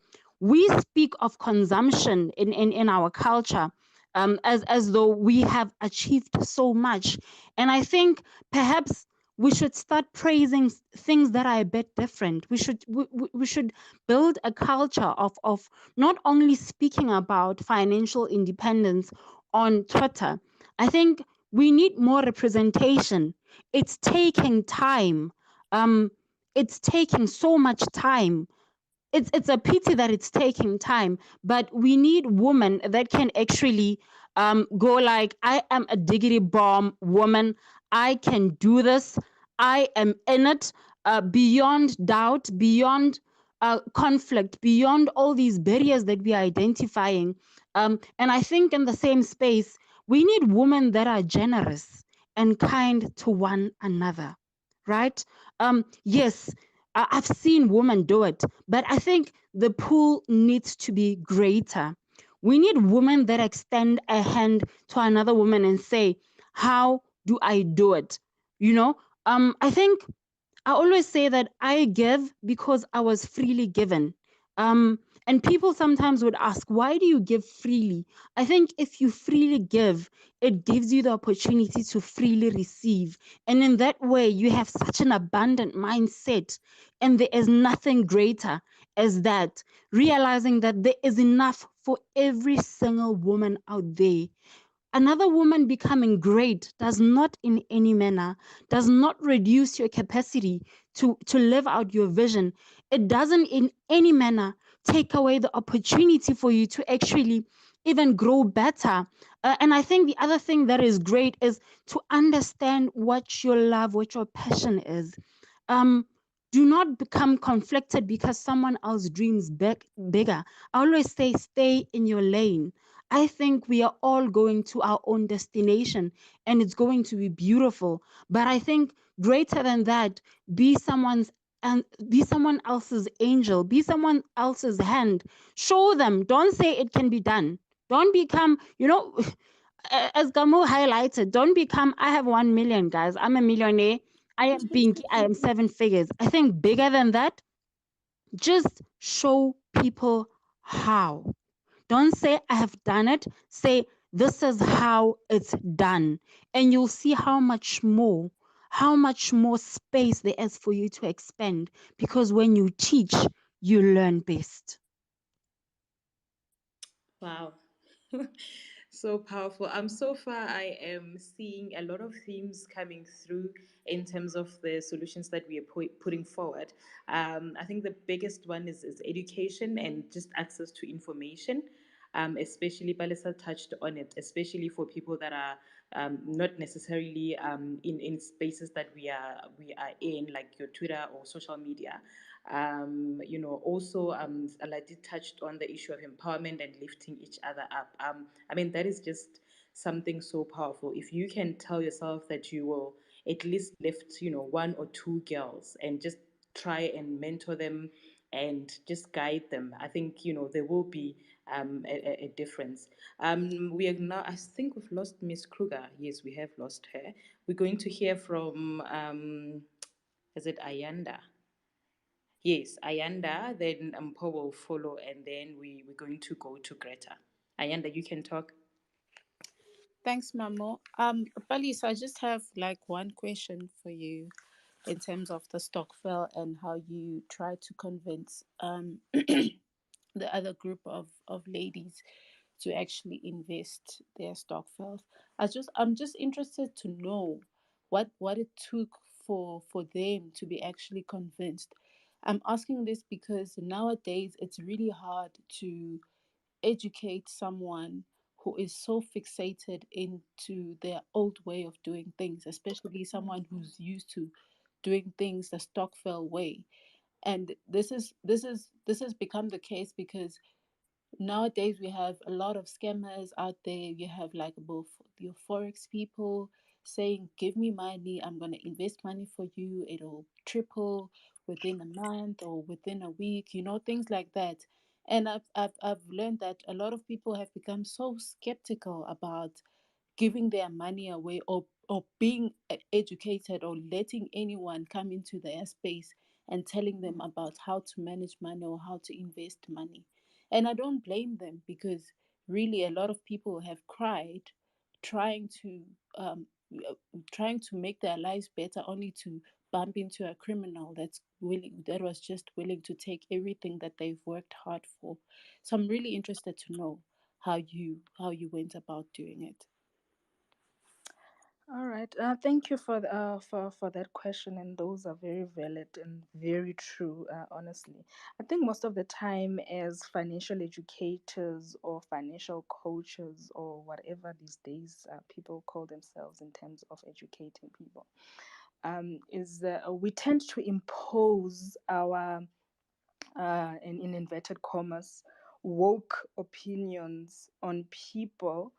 We speak of consumption in our culture as though we have achieved so much. And I think perhaps we should start praising things that are a bit different. We should build a culture of not only speaking about financial independence on Twitter. I think we need more representation. It's taking time. Um, it's taking so much time. It's a pity that it's taking time, but we need women that can actually go like, I am a diggity bomb woman. I can do this. I am in it, beyond doubt, beyond conflict, beyond all these barriers that we are identifying. And I think in the same space, we need women that are generous and kind to one another, right? Yes, I've seen women do it, but I think the pool needs to be greater. We need women that extend a hand to another woman and say, how do I do it? You know, I think I always say that I give because I was freely given. And people sometimes would ask, why do you give freely? I think if you freely give, it gives you the opportunity to freely receive. And in that way, you have such an abundant mindset. And there is nothing greater as that, realizing that there is enough for every single woman out there. Another woman becoming great does not in any manner, does not reduce your capacity to live out your vision. It doesn't in any manner take away the opportunity for you to actually even grow better. And I think the other thing that is great is to understand what your love, what your passion is. Um, do not become conflicted because someone else dreams bigger. I always say, stay in your lane. I think we are all going to our own destination and it's going to be beautiful. But I think greater than that, be someone's and be someone else's angel, be someone else's hand. Show them. Don't say it can be done. Don't become, as Gamu highlighted, don't become, I have 1 million, guys. I'm a millionaire. I am Pinky. I am 7 figures. I think bigger than that, just show people how. Don't say, I have done it. Say, this is how it's done. And you'll see how much more space there is for you to expand. Because when you teach, you learn best. Wow. So powerful. So far I am seeing a lot of themes coming through in terms of the solutions that we are putting forward. I think the biggest one is education and just access to information. Especially Palisa touched on it, especially for people that are not necessarily in spaces that we are in, like your Twitter or social media. Also, Aladi touched on the issue of empowerment and lifting each other up. I mean, that is just something so powerful. If you can tell yourself that you will at least lift, one or two girls and just try and mentor them and just guide them, I think, there will be a difference. We are now, I think we've lost Miss Kruger. Yes, we have lost her. We're going to hear from, is it Ayanda? Yes, Ayanda, then Mpo will follow, and then we're going to go to Greta. Ayanda, you can talk. Thanks, Mamo. Palis, I just have like one question for you in terms of the stokvel and how you try to convince the other group of ladies to actually invest their stokvels. I'm just interested to know what it took for them to be actually convinced. I'm asking this because nowadays it's really hard to educate someone who is so fixated into their old way of doing things, especially someone who's used to doing things the Stockfell way. And this has become the case because nowadays we have a lot of scammers out there. You have like both your forex people saying, give me money, I'm going to invest money for you, it'll triple within a month or within a week, things like that. And I've learned that a lot of people have become so skeptical about giving their money away, or being educated, or letting anyone come into their space and telling them about how to manage money or how to invest money. And I don't blame them, because really a lot of people have cried trying to trying to make their lives better, only to bump into a criminal that was just willing to take everything that they've worked hard for. So I'm really interested to know how you went about doing it. All right. Thank you for that question, and those are very valid and very true. Honestly, I think most of the time, as financial educators or financial coaches or whatever these days people call themselves in terms of educating people, is we tend to impose our in inverted commas woke opinions on people,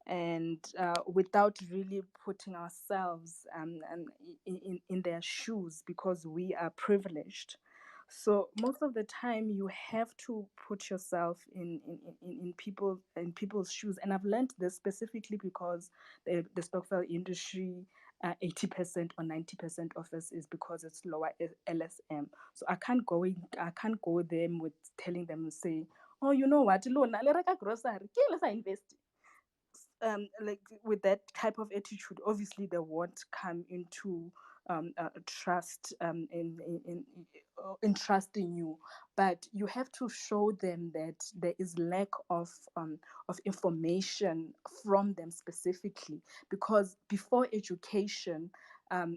and without really putting ourselves in their shoes, because we are privileged. So most of the time you have to put yourself in people's shoes, and I've learned this specifically because the Stockfell industry, 80% or 90% of us is because it's lower LSM. So I can't go them with telling them, say, oh, you know what, lona le reka grocery ke le sa invest. Like with that type of attitude, obviously they won't come into trust in trusting you. But you have to show them that there is lack of information from them specifically, because before education, and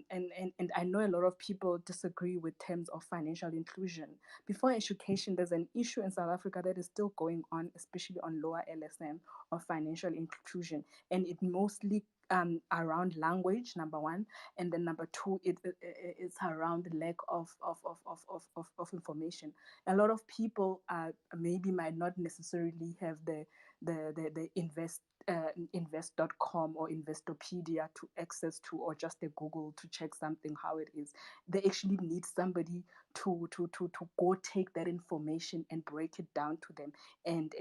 I know a lot of people disagree with terms of financial inclusion. Before education, there's an issue in South Africa that is still going on, especially on lower LSM, of financial inclusion, and it mostly around language, number one, and then number two, it's around the lack of information. A lot of people maybe might not necessarily have the invest.com or investopedia to access to, or just a Google to check something how it is. They actually need somebody to go take that information and break it down to them, and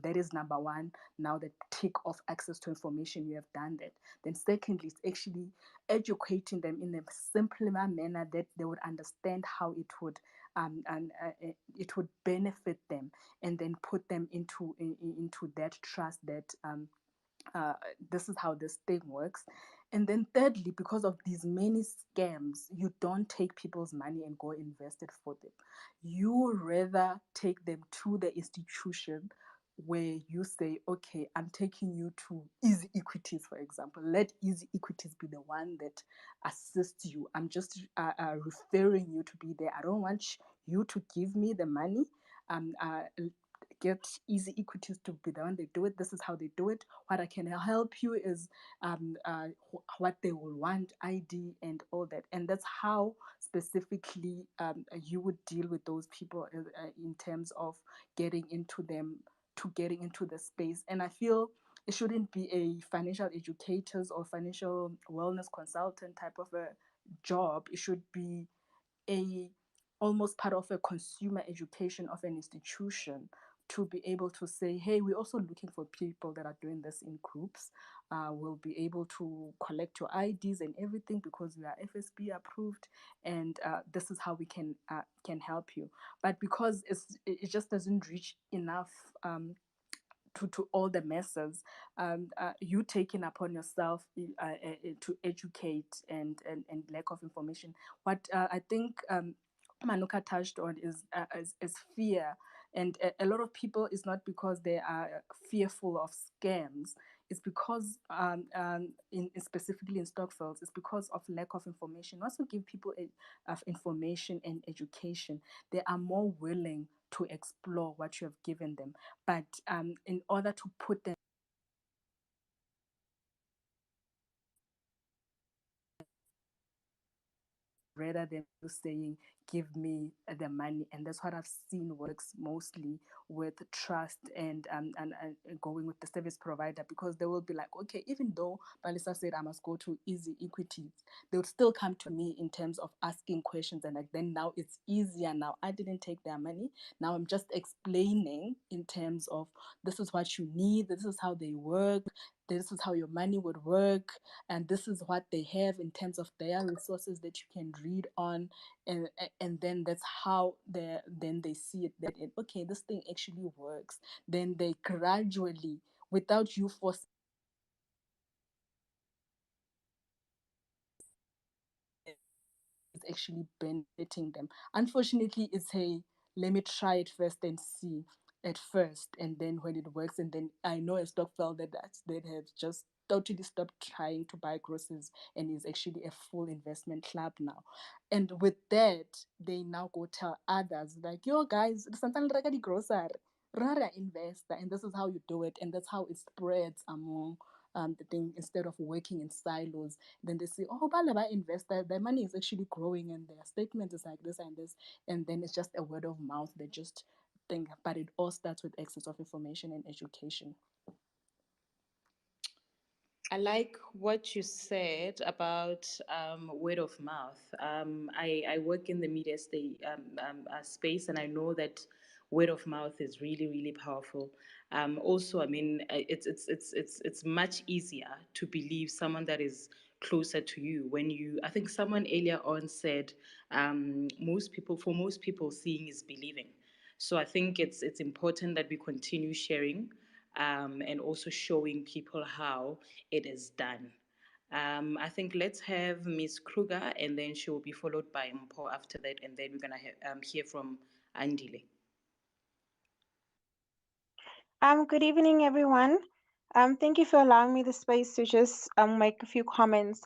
that is number one. Now the tick of access to information, you have done that. Then secondly, it's actually educating them in a simpler manner that they would understand how it would benefit them, and then put them into that trust that this is how this thing works. And then thirdly, because of these many scams, you don't take people's money and go invest it for them. You rather take them to the institution where you say, okay, I'm taking you to Easy Equities, for example. Let Easy Equities be the one that assists you. I'm just referring you to be there. I don't want you to give me the money. Get Easy Equities to be the one they do it. This is how they do it. What I can help you is what they will want, ID and all that. And that's how specifically you would deal with those people in terms of getting into them, to getting into the space. And I feel it shouldn't be a financial educators or financial wellness consultant type of a job. It should be a almost part of a consumer education of an institution, to be able to say, hey, we're also looking for people that are doing this in groups. We'll be able to collect your IDs and everything because we are FSB approved, and this is how we can help you. But because it just doesn't reach enough to all the masses, you taking upon yourself to educate, and lack of information. What I think Manuka touched on is fear. And a lot of people, is not because they are fearful of scams. It's because, specifically in Stockfells, it's because of lack of information. Once you give people of information and education, they are more willing to explore what you have given them. But in order to put them, rather than you saying, give me the money. And that's what I've seen works mostly with trust, and going with the service provider, because they will be like, okay, even though Balisa said I must go to Easy Equities, they would still come to me in terms of asking questions. And like, then now it's easier. Now I didn't take their money. Now I'm just explaining in terms of, this is what you need, this is how they work, this is how your money would work, and this is what they have in terms of their resources that you can read on. And then that's how then they see it, that okay, this thing actually works. Then they gradually, without you forcing actually benefiting them. Unfortunately, it's a let me try it first and see at first, and then when it works, and then I know a Stockfell that has just totally stopped trying to buy groceries and is actually a full investment club now. And with that, they now go tell others like, yo guys, sometimes like the grocery, rara investor, and this is how you do it, and that's how it spreads among the thing instead of working in silos. Then they say, oh, Balaba investor, their money is actually growing and their statement is like this and this. And then it's just a word of mouth. They just think, but it all starts with access of information and education. I like what you said about word of mouth. I work in the media space, and I know that word of mouth is really, really powerful. Also, I mean, it's much easier to believe someone that is closer to you when you. I think someone earlier on said, for most people, seeing is believing. So I think it's important that we continue sharing and also showing people how it is done. I think let's have Miss Kruger, and then she will be followed by Mpo after that, and then we're gonna hear from Andile. Good evening, everyone. Thank you for allowing me the space to just make a few comments.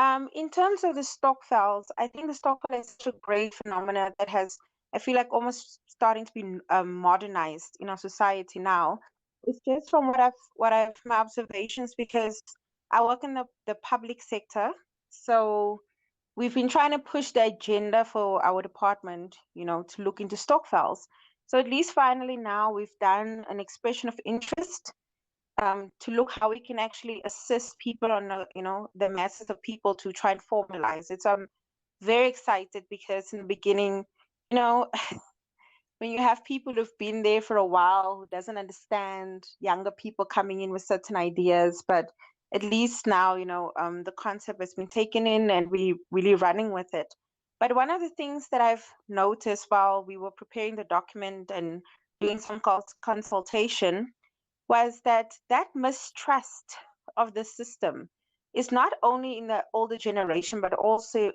In terms of the Stokvels, I think the Stokvel is such a great phenomenon that has, I feel like, almost starting to be modernized in our society now. It's just from my observations, because I work in the public sector, so we've been trying to push the agenda for our department, to look into Stokvels. So at least finally now we've done an expression of interest to look how we can actually assist people on the masses of people to try and formalize it. So I'm very excited because in the beginning, when you have people who've been there for a while who doesn't understand younger people coming in with certain ideas, but at least now the concept has been taken in and we really running with it. But one of the things that I've noticed while we were preparing the document and doing some consultation was that mistrust of the system is not only in the older generation but also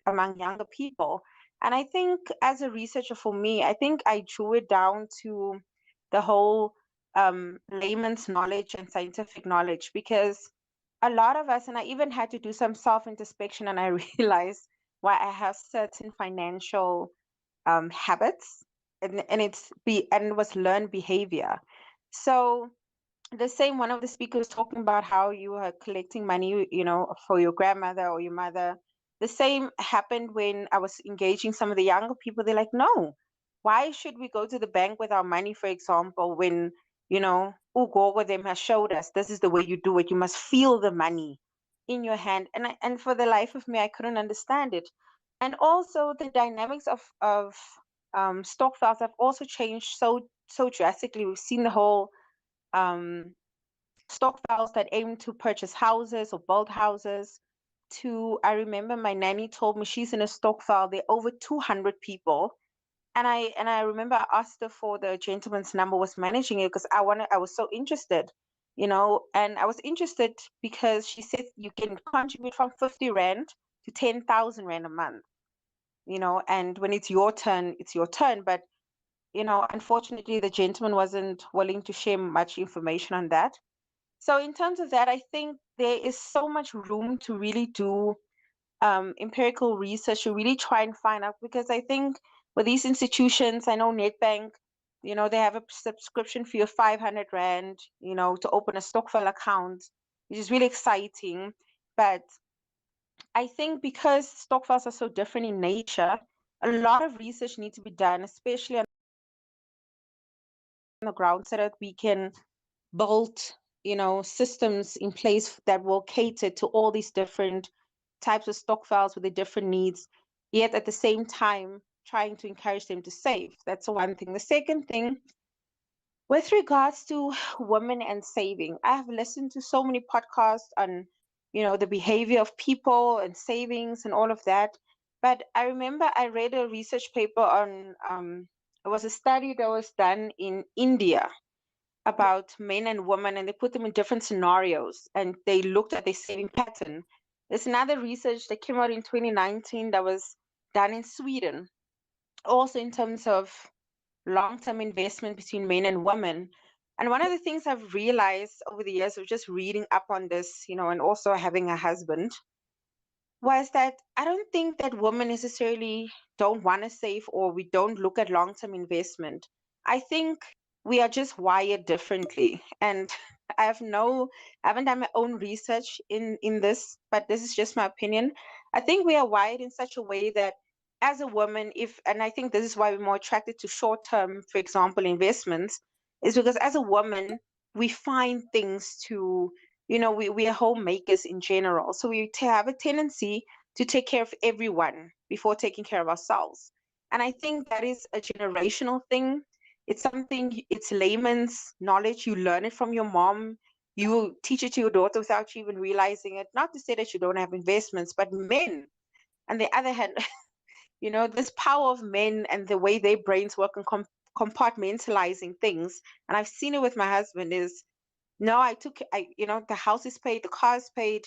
among younger people. And I think as a researcher, for me, I think I drew it down to the whole layman's knowledge and scientific knowledge, because a lot of us, and I even had to do some self-introspection, and I realized why I have certain financial habits, and it was learned behavior. So the same, one of the speakers talking about how you are collecting money, for your grandmother or your mother. The same happened when I was engaging some of the younger people. They're like, no, why should we go to the bank with our money, for example, when, Ugogo them has showed us this is the way you do it. You must feel the money in your hand. And for the life of me, I couldn't understand it. And also the dynamics of Stokvels have also changed so drastically. We've seen the whole Stokvels that aim to purchase houses or build houses. I remember my nanny told me she's in a Stokvel. There are over 200 people, and I remember I asked her for the gentleman's number was managing it, because I was so interested, and I was interested because she said you can contribute from 50 rand to 10,000 rand a month, and when it's your turn, it's your turn. But unfortunately, the gentleman wasn't willing to share much information on that. So in terms of that, I think there is so much room to really do empirical research, to really try and find out, because I think with these institutions, I know Nedbank, they have a subscription fee of 500 Rand, to open a Stokvel account, which is really exciting. But I think because Stokvels are so different in nature, a lot of research needs to be done, especially on the ground, so that we can build systems in place that will cater to all these different types of Stokvels with the different needs, yet at the same time trying to encourage them to save. That's the one thing. The second thing, with regards to women and saving, I have listened to so many podcasts on the behavior of people and savings and all of that. But I remember I read a research paper on it was a study that was done in India about men and women, and they put them in different scenarios and they looked at their saving pattern. There's another research that came out in 2019 that was done in Sweden, also in terms of long-term investment between men and women. And one of the things I've realized over the years of just reading up on this, and also having a husband, was that I don't think that women necessarily don't want to save or we don't look at long-term investment. I think we are just wired differently. And I haven't done my own research in this, but this is just my opinion. I think we are wired in such a way that as a woman, and I think this is why we're more attracted to short-term, for example, investments, is because as a woman, we find things to we are homemakers in general. So we have a tendency to take care of everyone before taking care of ourselves. And I think that is a generational thing. It's layman's knowledge. You learn it from your mom. You teach it to your daughter without you even realizing it. Not to say that you don't have investments, but men, on the other hand, this power of men and the way their brains work and compartmentalizing things. And I've seen it with my husband is, no, the house is paid, the car is paid,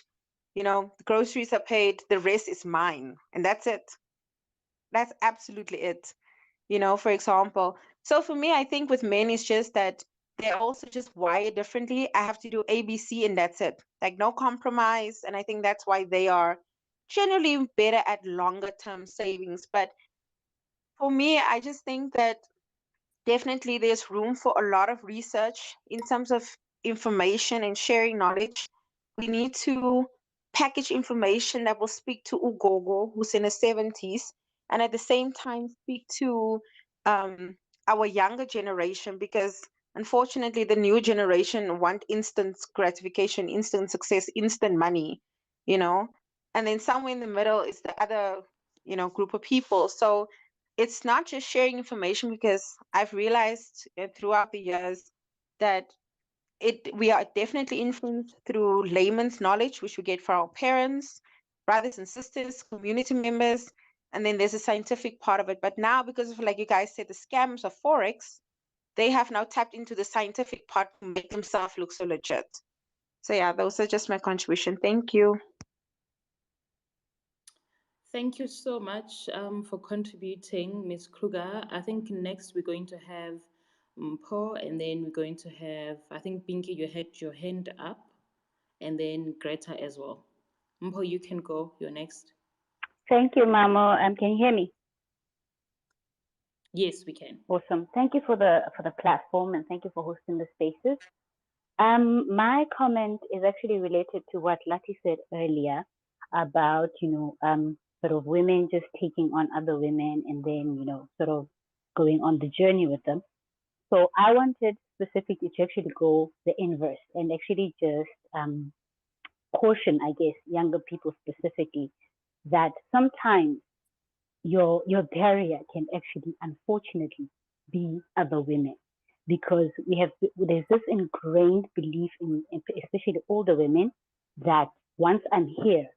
the groceries are paid, the rest is mine. And that's it. That's absolutely it. For example. So for me, I think with men, it's just that they're also just wired differently. I have to do ABC and that's it. Like no compromise. And I think that's why they are generally better at longer term savings. But for me, I just think that definitely there's room for a lot of research in terms of information and sharing knowledge. We need to package information that will speak to Ugogo, who's in his 70s, and at the same time speak to our younger generation, because unfortunately the new generation want instant gratification, instant success, instant money, and then somewhere in the middle is the other, group of people. So it's not just sharing information, because I've realized throughout the years that we are definitely influenced through layman's knowledge, which we get from our parents, brothers and sisters, community members, and then there's a scientific part of it. But now, because of, like you guys said, the scams of Forex, they have now tapped into the scientific part to make themselves look so legit. So yeah, those are just my contribution. Thank you. Thank you so much for contributing, Ms. Kruger. I think next we're going to have Paul, and then we're going to have, I think, Pinky, you had your hand up, and then Greta as well. Mpho, you can go. You're next. Thank you, Mamo. Can you hear me? Yes, we can. Awesome. Thank you for the platform, and thank you for hosting the spaces. My comment is actually related to what Lati said earlier about, sort of women just taking on other women and then, sort of going on the journey with them. So I wanted specifically to actually go the inverse and actually just caution, I guess, younger people specifically, that sometimes your barrier can actually, unfortunately, be other women, because there's this ingrained belief in especially older women, that once I'm here,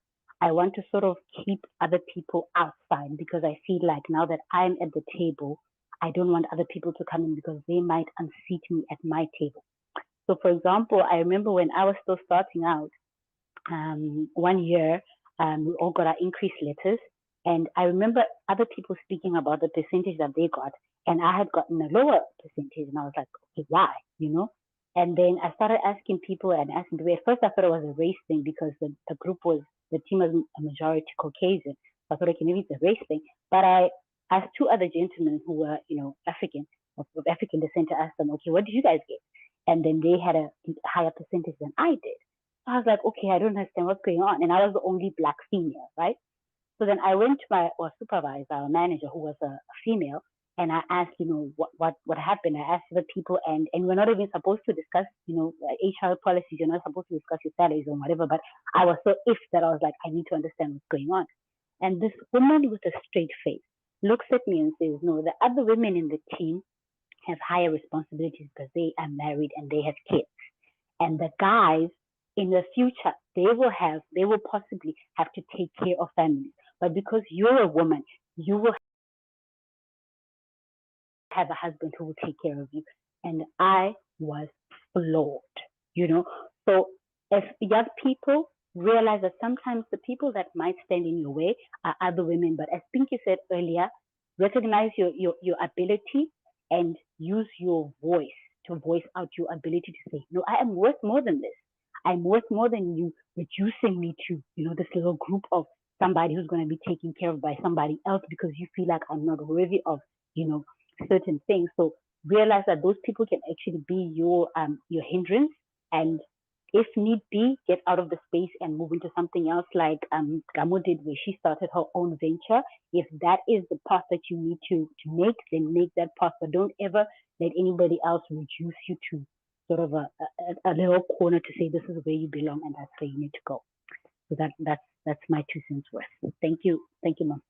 I want to sort of keep other people outside, because I feel like now that I'm at the table, I don't want other people to come in because they might unseat me at my table. So for example, I remember when I was still starting out, one year, we all got our increase letters. And I remember other people speaking about the percentage that they got, and I had gotten a lower percentage, and I was like, okay, why, And then I started asking people and asking people. At first, I thought it was a race thing, because the team was a majority Caucasian. So I thought, okay, maybe it's a race thing. But I asked two other gentlemen who were, African, of African descent, to ask them, okay, what did you guys get? And then they had a higher percentage than I did. So I was like, okay, I don't understand what's going on. And I was the only black female, right? So then I went to my supervisor, our manager, who was a female, and I asked, what happened? I asked the people, and we're not even supposed to discuss, HR policies. You're not supposed to discuss your salaries or whatever. But I was so if that I was like, I need to understand what's going on. And this woman with a straight face looks at me and says, no, the other women in the team have higher responsibilities because they are married and they have kids. And the guys in the future, they will possibly have to take care of families. But because you're a woman, you will have a husband who will take care of you. And I was floored, So as young people, realize that sometimes the people that might stand in your way are other women. But as Pinky said earlier, recognize your ability and use your voice to voice out your ability to say, no, I am worth more than this. I'm worth more than you reducing me to, this little group of somebody who's going to be taken care of by somebody else because you feel like I'm not worthy of, certain things. So realize that those people can actually be your hindrance, and if need be, get out of the space and move into something else like Gamo did, where she started her own venture. If that is the path that you need to make, then make that path, but don't ever let anybody else reduce you to sort of a little corner to say this is where you belong and that's where you need to go. So that's my 2 cents worth. Thank you, ma'am.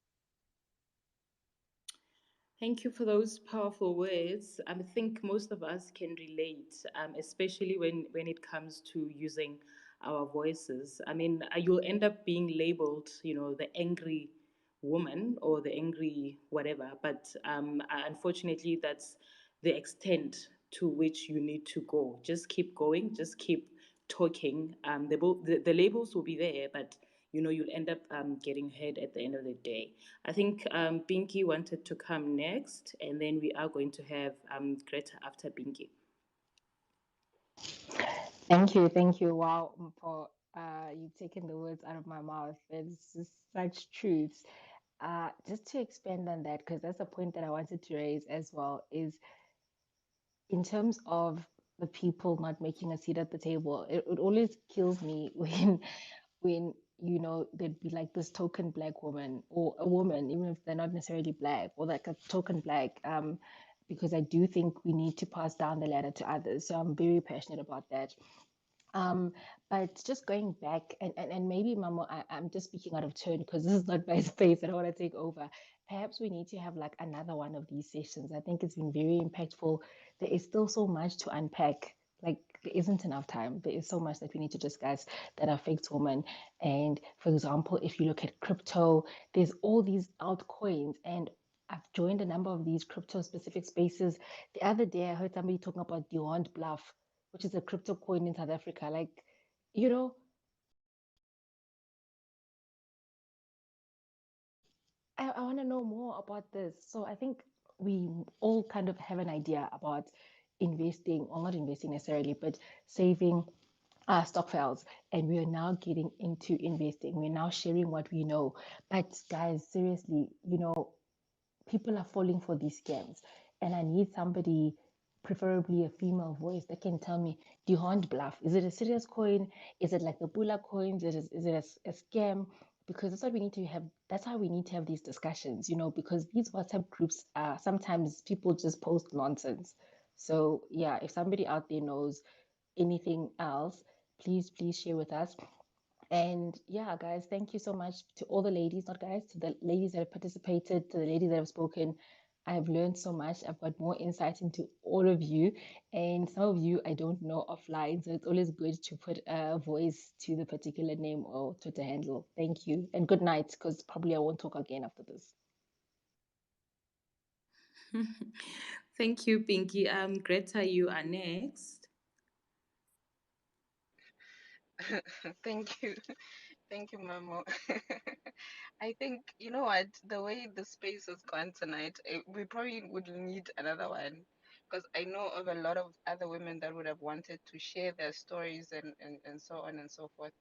Thank you for those powerful words. I think most of us can relate, especially when it comes to using our voices. I mean, you'll end up being labeled, the angry woman or the angry whatever. But unfortunately, that's the extent to which you need to go. Just keep going. Just keep talking. The labels will be there, but you'll end up getting hurt at the end of the day. I think Pinky wanted to come next, and then we are going to have Greta after Pinky. Thank you, thank you. Wow, for you taking the words out of my mouth. It's just such truths. Just to expand on that, because that's a point that I wanted to raise as well, is in terms of the people not making a seat at the table. It always kills me when there'd be like this token black woman or a woman, even if they're not necessarily black, or like a token black, because I do think we need to pass down the ladder to others. So I'm very passionate about that. But just going back and maybe Mama, I'm just speaking out of turn because this is not my space. I don't want to take over. Perhaps we need to have like another one of these sessions. I think it's been very impactful. There is still so much to unpack. Like there isn't enough time. There is so much that we need to discuss that affects women. And for example, if you look at crypto, there's all these altcoins, and I've joined a number of these crypto specific spaces. The other day I heard somebody talking about Demand Bluff, which is a crypto coin in South Africa. Like, you know, I want to know more about this. So I think we all kind of have an idea about investing, or not investing necessarily, but saving stokvels. And we are now getting into investing. We're now sharing what we know. But guys, seriously, people are falling for these scams. And I need somebody, preferably a female voice, that can tell me, do you hunt bluff? Is it a serious coin? Is it like the Bula coins? Is it a scam? Because that's what we need to have. That's how we need to have these discussions, because these WhatsApp groups are sometimes people just post nonsense. So yeah, if somebody out there knows anything else, please share with us. And yeah, guys, thank you so much to all the ladies, not guys, to the ladies that have participated, to the ladies that have spoken. I've learned so much. I've got more insight into all of you. And some of you I don't know offline. So it's always good to put a voice to the particular name or Twitter handle. Thank you. And good night, because probably I won't talk again after this. Thank you, Pinky. Greta, you are next. Thank you. Thank you, Mamo. I think, you know what, the way the space has gone tonight, we probably would need another one, because I know of a lot of other women that would have wanted to share their stories and so on and so forth.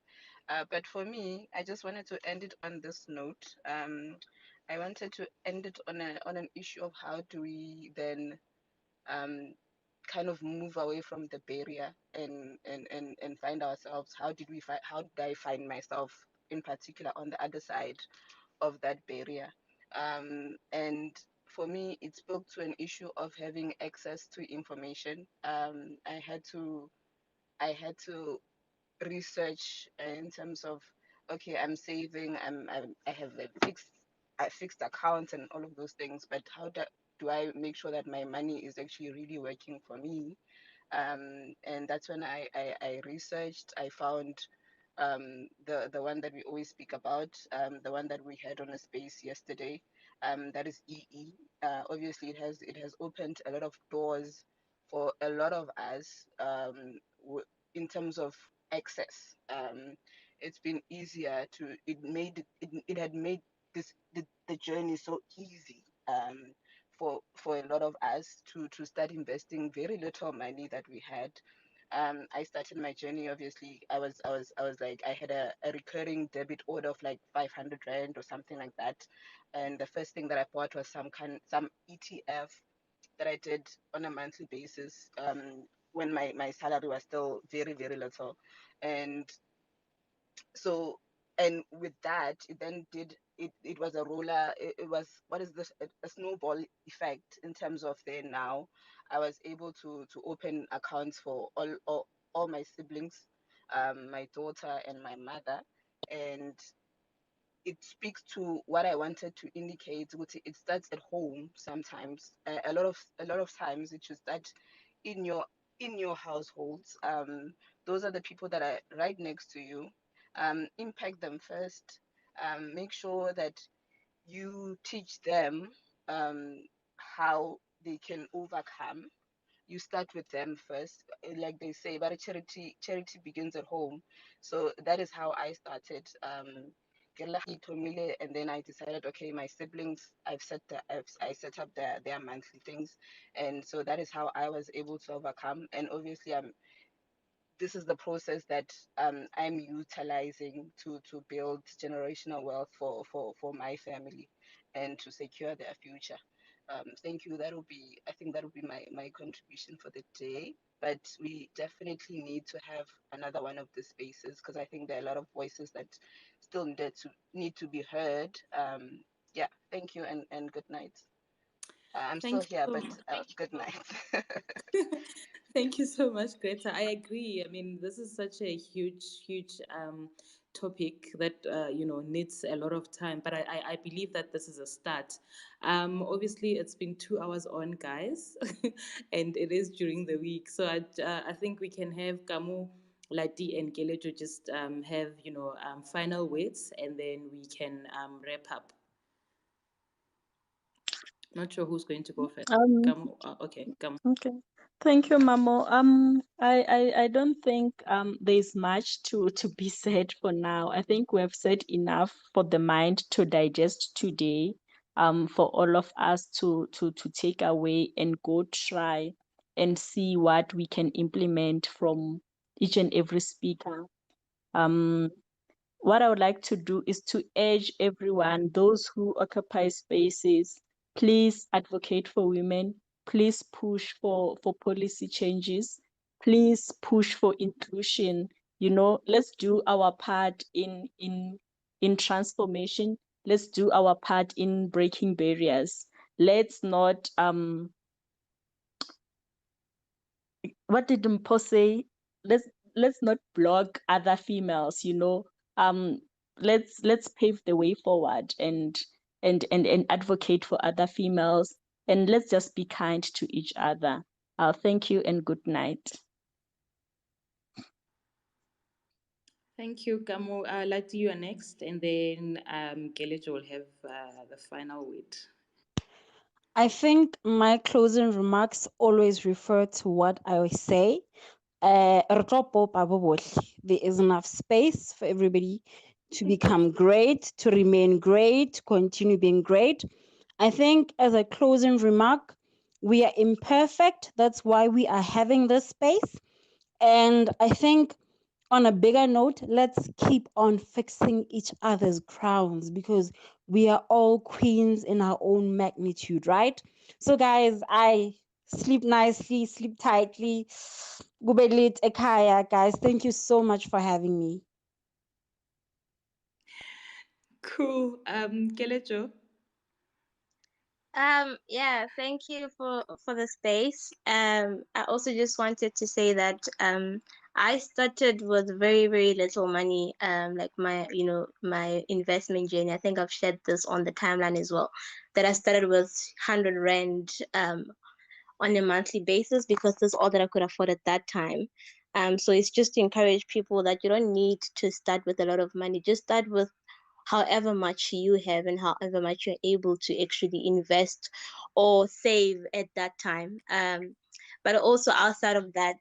But for me, I just wanted to end it on this note. I wanted to end it on an issue of how do we then um, kind of move away from the barrier and find ourselves. How did I find myself in particular on the other side of that barrier? And for me, it spoke to an issue of having access to information. I had to research in terms of, okay, I'm saving, I have a fixed account and all of those things, but how do I make sure that my money is actually really working for me? And that's when I researched. I found the one that we always speak about, the one that we had on a space yesterday. That is EE. Obviously, it has opened a lot of doors for a lot of us, in terms of access. it's been easier to it had made the journey so easy for a lot of us to start investing very little money that we had. I started my journey. Obviously, I was like, I had a recurring debit order of like 500 rand or something like that, and the first thing that I bought was some ETF that I did on a monthly basis, when my salary was still very, very little. And so, and with that, it then did it was a roller, it was, what is this, a snowball effect in terms of, then now I was able to open accounts for all my siblings, my daughter and my mother. And it speaks to what I wanted to indicate, which it starts at home sometimes. A lot of times it should start in your households. Those are the people that are right next to you. Impact them first. Make sure that you teach them how they can overcome. You start with them first. Like they say, but charity begins at home. So that is how I started. And then I decided, okay, my siblings, I set up their monthly things, and so that is how I was able to overcome. And obviously, this is the process that I'm utilizing to build generational wealth for my family and to secure their future. Thank you. I think that will be my contribution for the day. But we definitely need to have another one of these spaces, because I think there are a lot of voices that still need to be heard. Yeah, thank you, and good night. I'm still Thank here, you. but good night. Thank you so much, Greta. I agree. I mean, this is such a huge topic that needs a lot of time. But I believe that this is a start. Obviously, it's been 2 hours on, guys, and it is during the week. So I think we can have Kamu, Lati, and Kelejo just have final words, and then we can wrap up. Not sure who's going to go first. Kamu, okay, Kamu. Okay. Thank you, Mamo. I don't think there's much to be said for now. I think we have said enough for the mind to digest today. For all of us to take away and go try and see what we can implement from each and every speaker. What I would like to do is to urge everyone, those who occupy spaces, please advocate for women, please push for policy changes, please push for inclusion. Let's do our part in transformation. Let's do our part in breaking barriers. Let's not what did Mpo say? Let's not block other females, um let's pave the way forward and advocate for other females, and let's just be kind to each other. Thank you and good night. Thank you, Kamu. Lati, you are next, and then Kelejo will have the final word. I think my closing remarks always refer to what I always say. There is enough space for everybody to become great, to remain great, to continue being great. I think as a closing remark, we are imperfect. That's why we are having this space. And I think on a bigger note, let's keep on fixing each other's crowns, because we are all queens in our own magnitude, right? So guys, I sleep nicely, sleep tightly. Kube lit ekhaya, guys. Thank you so much for having me. Cool. Kelejo. Yeah, thank you for the space. I also just wanted to say that I started with very, very little money. Like my investment journey. I think I've shared this on the timeline as well. That I started with 100 rand on a monthly basis, because that's all that I could afford at that time. So it's just to encourage people that you don't need to start with a lot of money. Just start with however much you have and however much you're able to actually invest or save at that time. But also outside of that,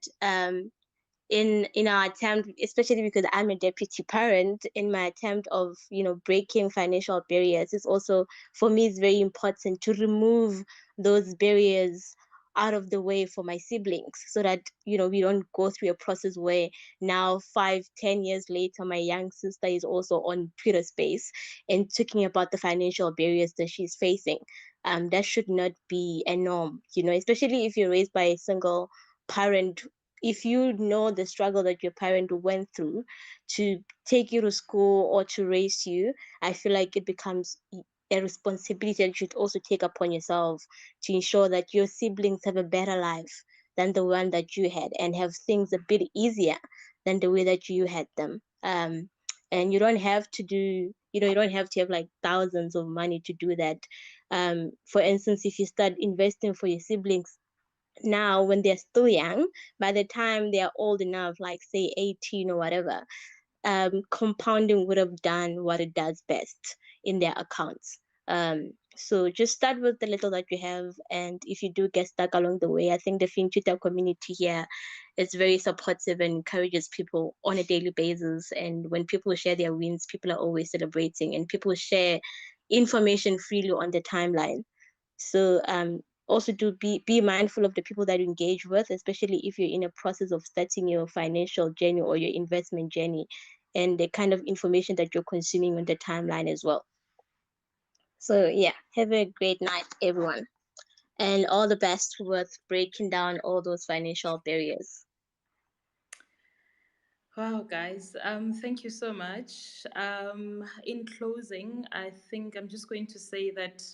in our attempt, especially because I'm a deputy parent, in my attempt of breaking financial barriers, it's also, for me, it's very important to remove those barriers out of the way for my siblings, so that we don't go through a process where now 5-10 years later my young sister is also on Twitter Space and talking about the financial barriers that she's facing. That should not be a norm, especially if you're raised by a single parent. If you know the struggle that your parent went through to take you to school or to raise you, I feel like it becomes a responsibility that you should also take upon yourself to ensure that your siblings have a better life than the one that you had, and have things a bit easier than the way that you had them. And you don't have to do, you don't have to have like thousands of money to do that. For instance, if you start investing for your siblings now when they're still young, by the time they're old enough, like say 18 or whatever, compounding would have done what it does best in their accounts. So just start with the little that you have, and if you do get stuck along the way, I think the FinTwitter community here is very supportive and encourages people on a daily basis. And when people share their wins, people are always celebrating, and people share information freely on the timeline. So also do be mindful of the people that you engage with, especially if you're in a process of starting your financial journey or your investment journey, and the kind of information that you're consuming on the timeline as well. So yeah, have a great night, everyone, and all the best with breaking down all those financial barriers. Wow, guys, thank you so much. In closing, I think I'm just going to say that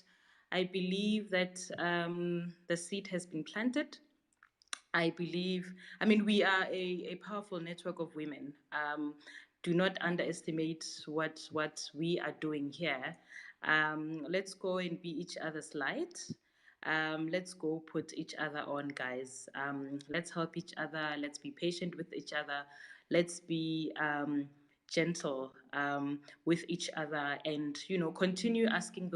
I believe that the seed has been planted. I believe, I mean, we are a powerful network of women. Do not underestimate what we are doing here. Let's go and be each other's light. Let's go put each other on, guys. Let's help each other. Let's be patient with each other. Let's be gentle with each other, and continue asking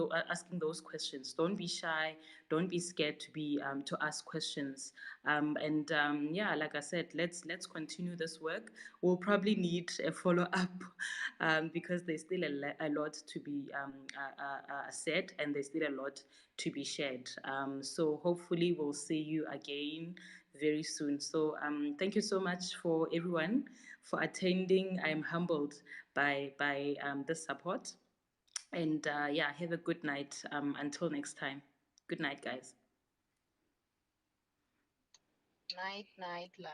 those questions. Don't be shy. Don't be scared to ask questions. And yeah, like I said, let's continue this work. We'll probably need a follow-up because there's still a lot to be said, and there's still a lot to be shared. So hopefully we'll see you again very soon. So thank you so much for everyone for attending. I am humbled by this support. And yeah, have a good night. Until next time. Good night, guys. Night, night, love.